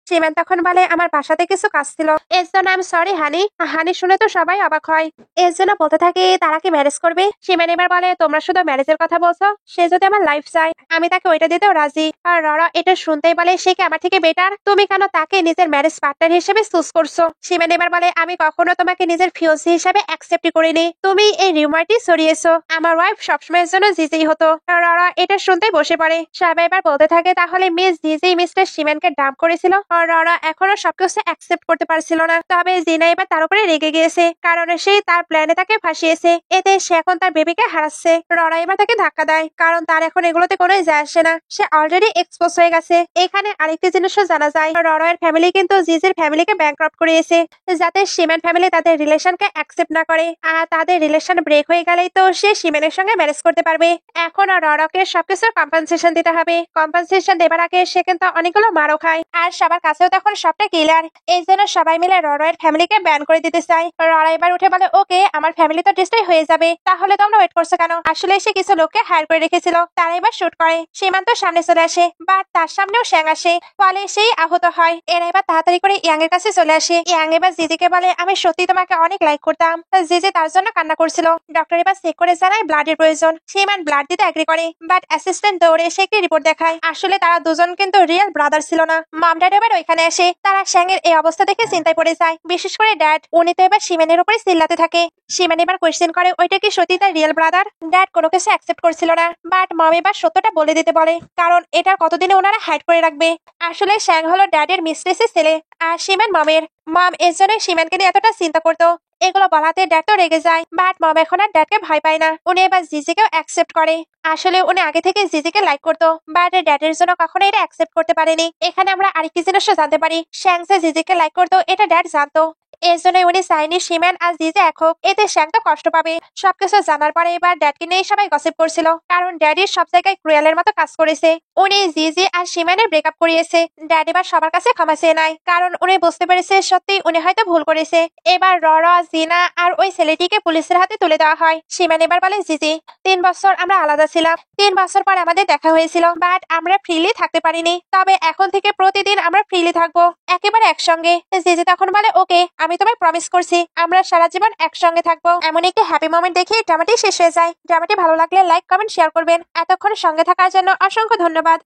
সীমান তখন বলে আমার বাসাতে কিছু কাজ ছিল, এর জন্য আমি সরি হানি। হানি শুনে তো সবাই অবাক হয়। এর জন্য বলতে থাকে তারা কি ম্যারেজ করবে? সীমান এবার বলে তোমরা শুধু ম্যারেজের কথা বলছো, সে যদি আমার লাইফ চায় আমি তাকে ওইটা দিতেও রাজি। আর ররা এটা শুনতেই বলে সে কি আমার থেকে বেটার? তুমি কেন তাকে নিজের ম্যারেজ পার্টনার হিসেবে চুজ করছো? সীমান এবার বলে আমি কখনো তোমাকে নিজের ফিয়ন্সি হিসেবে অ্যাকসেপ্ট করিনি, তুমি এই রিউমারটি ছড়িয়েছো। আমার ওয়াইফ সবসময়ের জন্য জিজেই হতো। ররা এটা শুনতেই বসে পড়ে। সবাই এবার বলতে থাকে তাহলে মিস জিজি মিস্টার সীমানকে ডাম্প করেছিল। ররা এখনো সবকিছু অ্যাকসেপ্ট করতে পারছিল না। তবে জিনা এবার তার উপরে রেগে গিয়েছে, কারণ সেই তার প্ল্যানে তাকে ফাঁসিয়েছে। এতে সে এখন তার বেবিকে হারাচ্ছে। ররা এবার তাকে ধাক্কা দেয়, কারণ তার এখন এগুলোতে কোনো যায় আসে না। সে অলরেডি এক্সপোজ হয়ে গেছে। এখানে আরেকটি জিনিসও জানা যায়, ররার ফ্যামিলি কিন্তু জিজির ফ্যামিলিকে ব্যাংকরাপ্ট করিয়েছে, যাতে সিমেন ফ্যামিলি তাদের রিলেশনকে অ্যাকসেপ্ট না করে। আর তাদের রিলেশন ব্রেক হয়ে গেলেই তো সে সিমেনের সঙ্গে ম্যারেজ করতে পারবে। এখন ররাকে সবকিছুর কম্পেনসেশন দিতে হবে। কম্পেনসেশন দেবার আগে সে কিন্তু অনেকগুলো মারও খায়, আর সবার কাছেও তখন সবটা ক্লিয়ার। এই জন্য সবাই মিলে ররার ফ্যামিলিকে ব্যান করে দিতে চায়। ররা এবার উঠে বলে, ওকে, আমার ফ্যামিলি তো ডিস্ট্রয় হয়ে যাবে, তাহলে তোমরা ওয়েট করছো কেন? আসলে সে কিছু লোককে হায়ার করে রেখেছিল, তারা এবার শুট করে। সীমান্ত সামনে চলে আসে, বাট তার সামনেও শ্যাং আসে, ফলে সেই আহত হয়। এরা এবার তাড়াতাড়ি করে ইয়াং এর কাছে চলে আসে। ইয়াং এবার জিজিকে বলে, আমি সত্যি তোমাকে অনেক লাইক করতাম। জিজি তার জন্য কান্না করছিল। ডক্টর এবার চেক করে জানায় ব্লাডের প্রয়োজন। সীমান ব্লাড দিতে এগ্রি করে, বাট অ্যাসিস্ট্যান্ট দৌড়ে এসে একটি রিপোর্ট দেখায়। আসলে তারা দুজন কিন্তু রিয়েল ব্রাদার ছিল না। মাম ড্যাড এবার ওইখানে আসে। তারা শ্যাং এর এই অবস্থা দেখে চিন্তায় পড়ে যায়, বিশেষ করে ড্যাড। উনি তো এবার সীমানের উপরে চিল্লাতে থাকে। সীমান এবার কোয়েশ্চেন করে, ওইটা কি সত্যি তার রিয়েল ব্রাদার? ড্যাড কোনো কিছু অ্যাকসেপ্ট করছিল না, বাট মম এবার সত্যটা বলে দিতে বলে, কারণ এটা কতদিনে ওনারা হাইড করে রাখবে। আসলে শ্যাং হলো ড্যাডের মিস্ট্রেসের ছেলে, আর সীমান মমের। মম এর জন্য সীমানকে নিয়ে এতটা চিন্তা করতো। এগুলো বলাতে ড্যাড তো রেগে যায়, বাট মম এখন আর ড্যাডকে ভয় পায় না। উনি এবার জিজিকেও অ্যাকসেপ্ট করে। আসলে উনি আগে থেকে জিজিকে লাইক করতো, বাট ড্যাডের জন্য কখনো এটা অ্যাকসেপ্ট করতে পারেনি। এখানে আমরা আরেকটি জিনিসও জানতে পারি, শ্যাং যে জিজিকে লাইক করতো এটা ড্যাড জানতো। এর জন্য উনি চাইনি সীমান আর জিজে এক হোক, এতে শ্যাং তো কষ্ট পাবে। সবকিছু জানার পরে এবার ড্যাডকে নিয়ে সবাই গসিপ করছিল, কারণ ড্যাডির সব জায়গায় ক্রুয়েলের মতো কাজ করেছে। উনি জিজি আর সীমানের ব্রেকআপ করিয়েছে। ড্যাড এবার সবার কাছে ক্ষমা চেয়ে নেয়, কারণ উনি বুঝতে পেরেছে সত্যি উনি হয়তো ভুল করেছে। এবার ররা, জিনা আর ওই ছেলেটিকে পুলিশের হাতে তুলে দেওয়া হয়। সীমান এবার বলে, জিজি, 3 বছর আমরা আলাদা ছিলাম, 3 বছর পর আমাদের দেখা হয়েছিল, বাট আমরা ফ্রিলি থাকতে পারিনি। তবে এখন থেকে প্রতিদিন আমরা ফ্রিলি থাকবো, একেবারে একসঙ্গে। জিজি তখন বলে, ওকে, আমি তোমায় প্রমিস করছি আমরা সারা জীবন একসঙ্গে থাকবো। এমন একটি হ্যাপি মোমেন্ট দেখে ড্রামাটি শেষ হয়ে যায়। ড্রামাটি ভালো লাগলে লাইক, কমেন্ট, শেয়ার করবেন। এতক্ষণ সঙ্গে থাকার জন্য অসংখ্য ধন্যবাদ।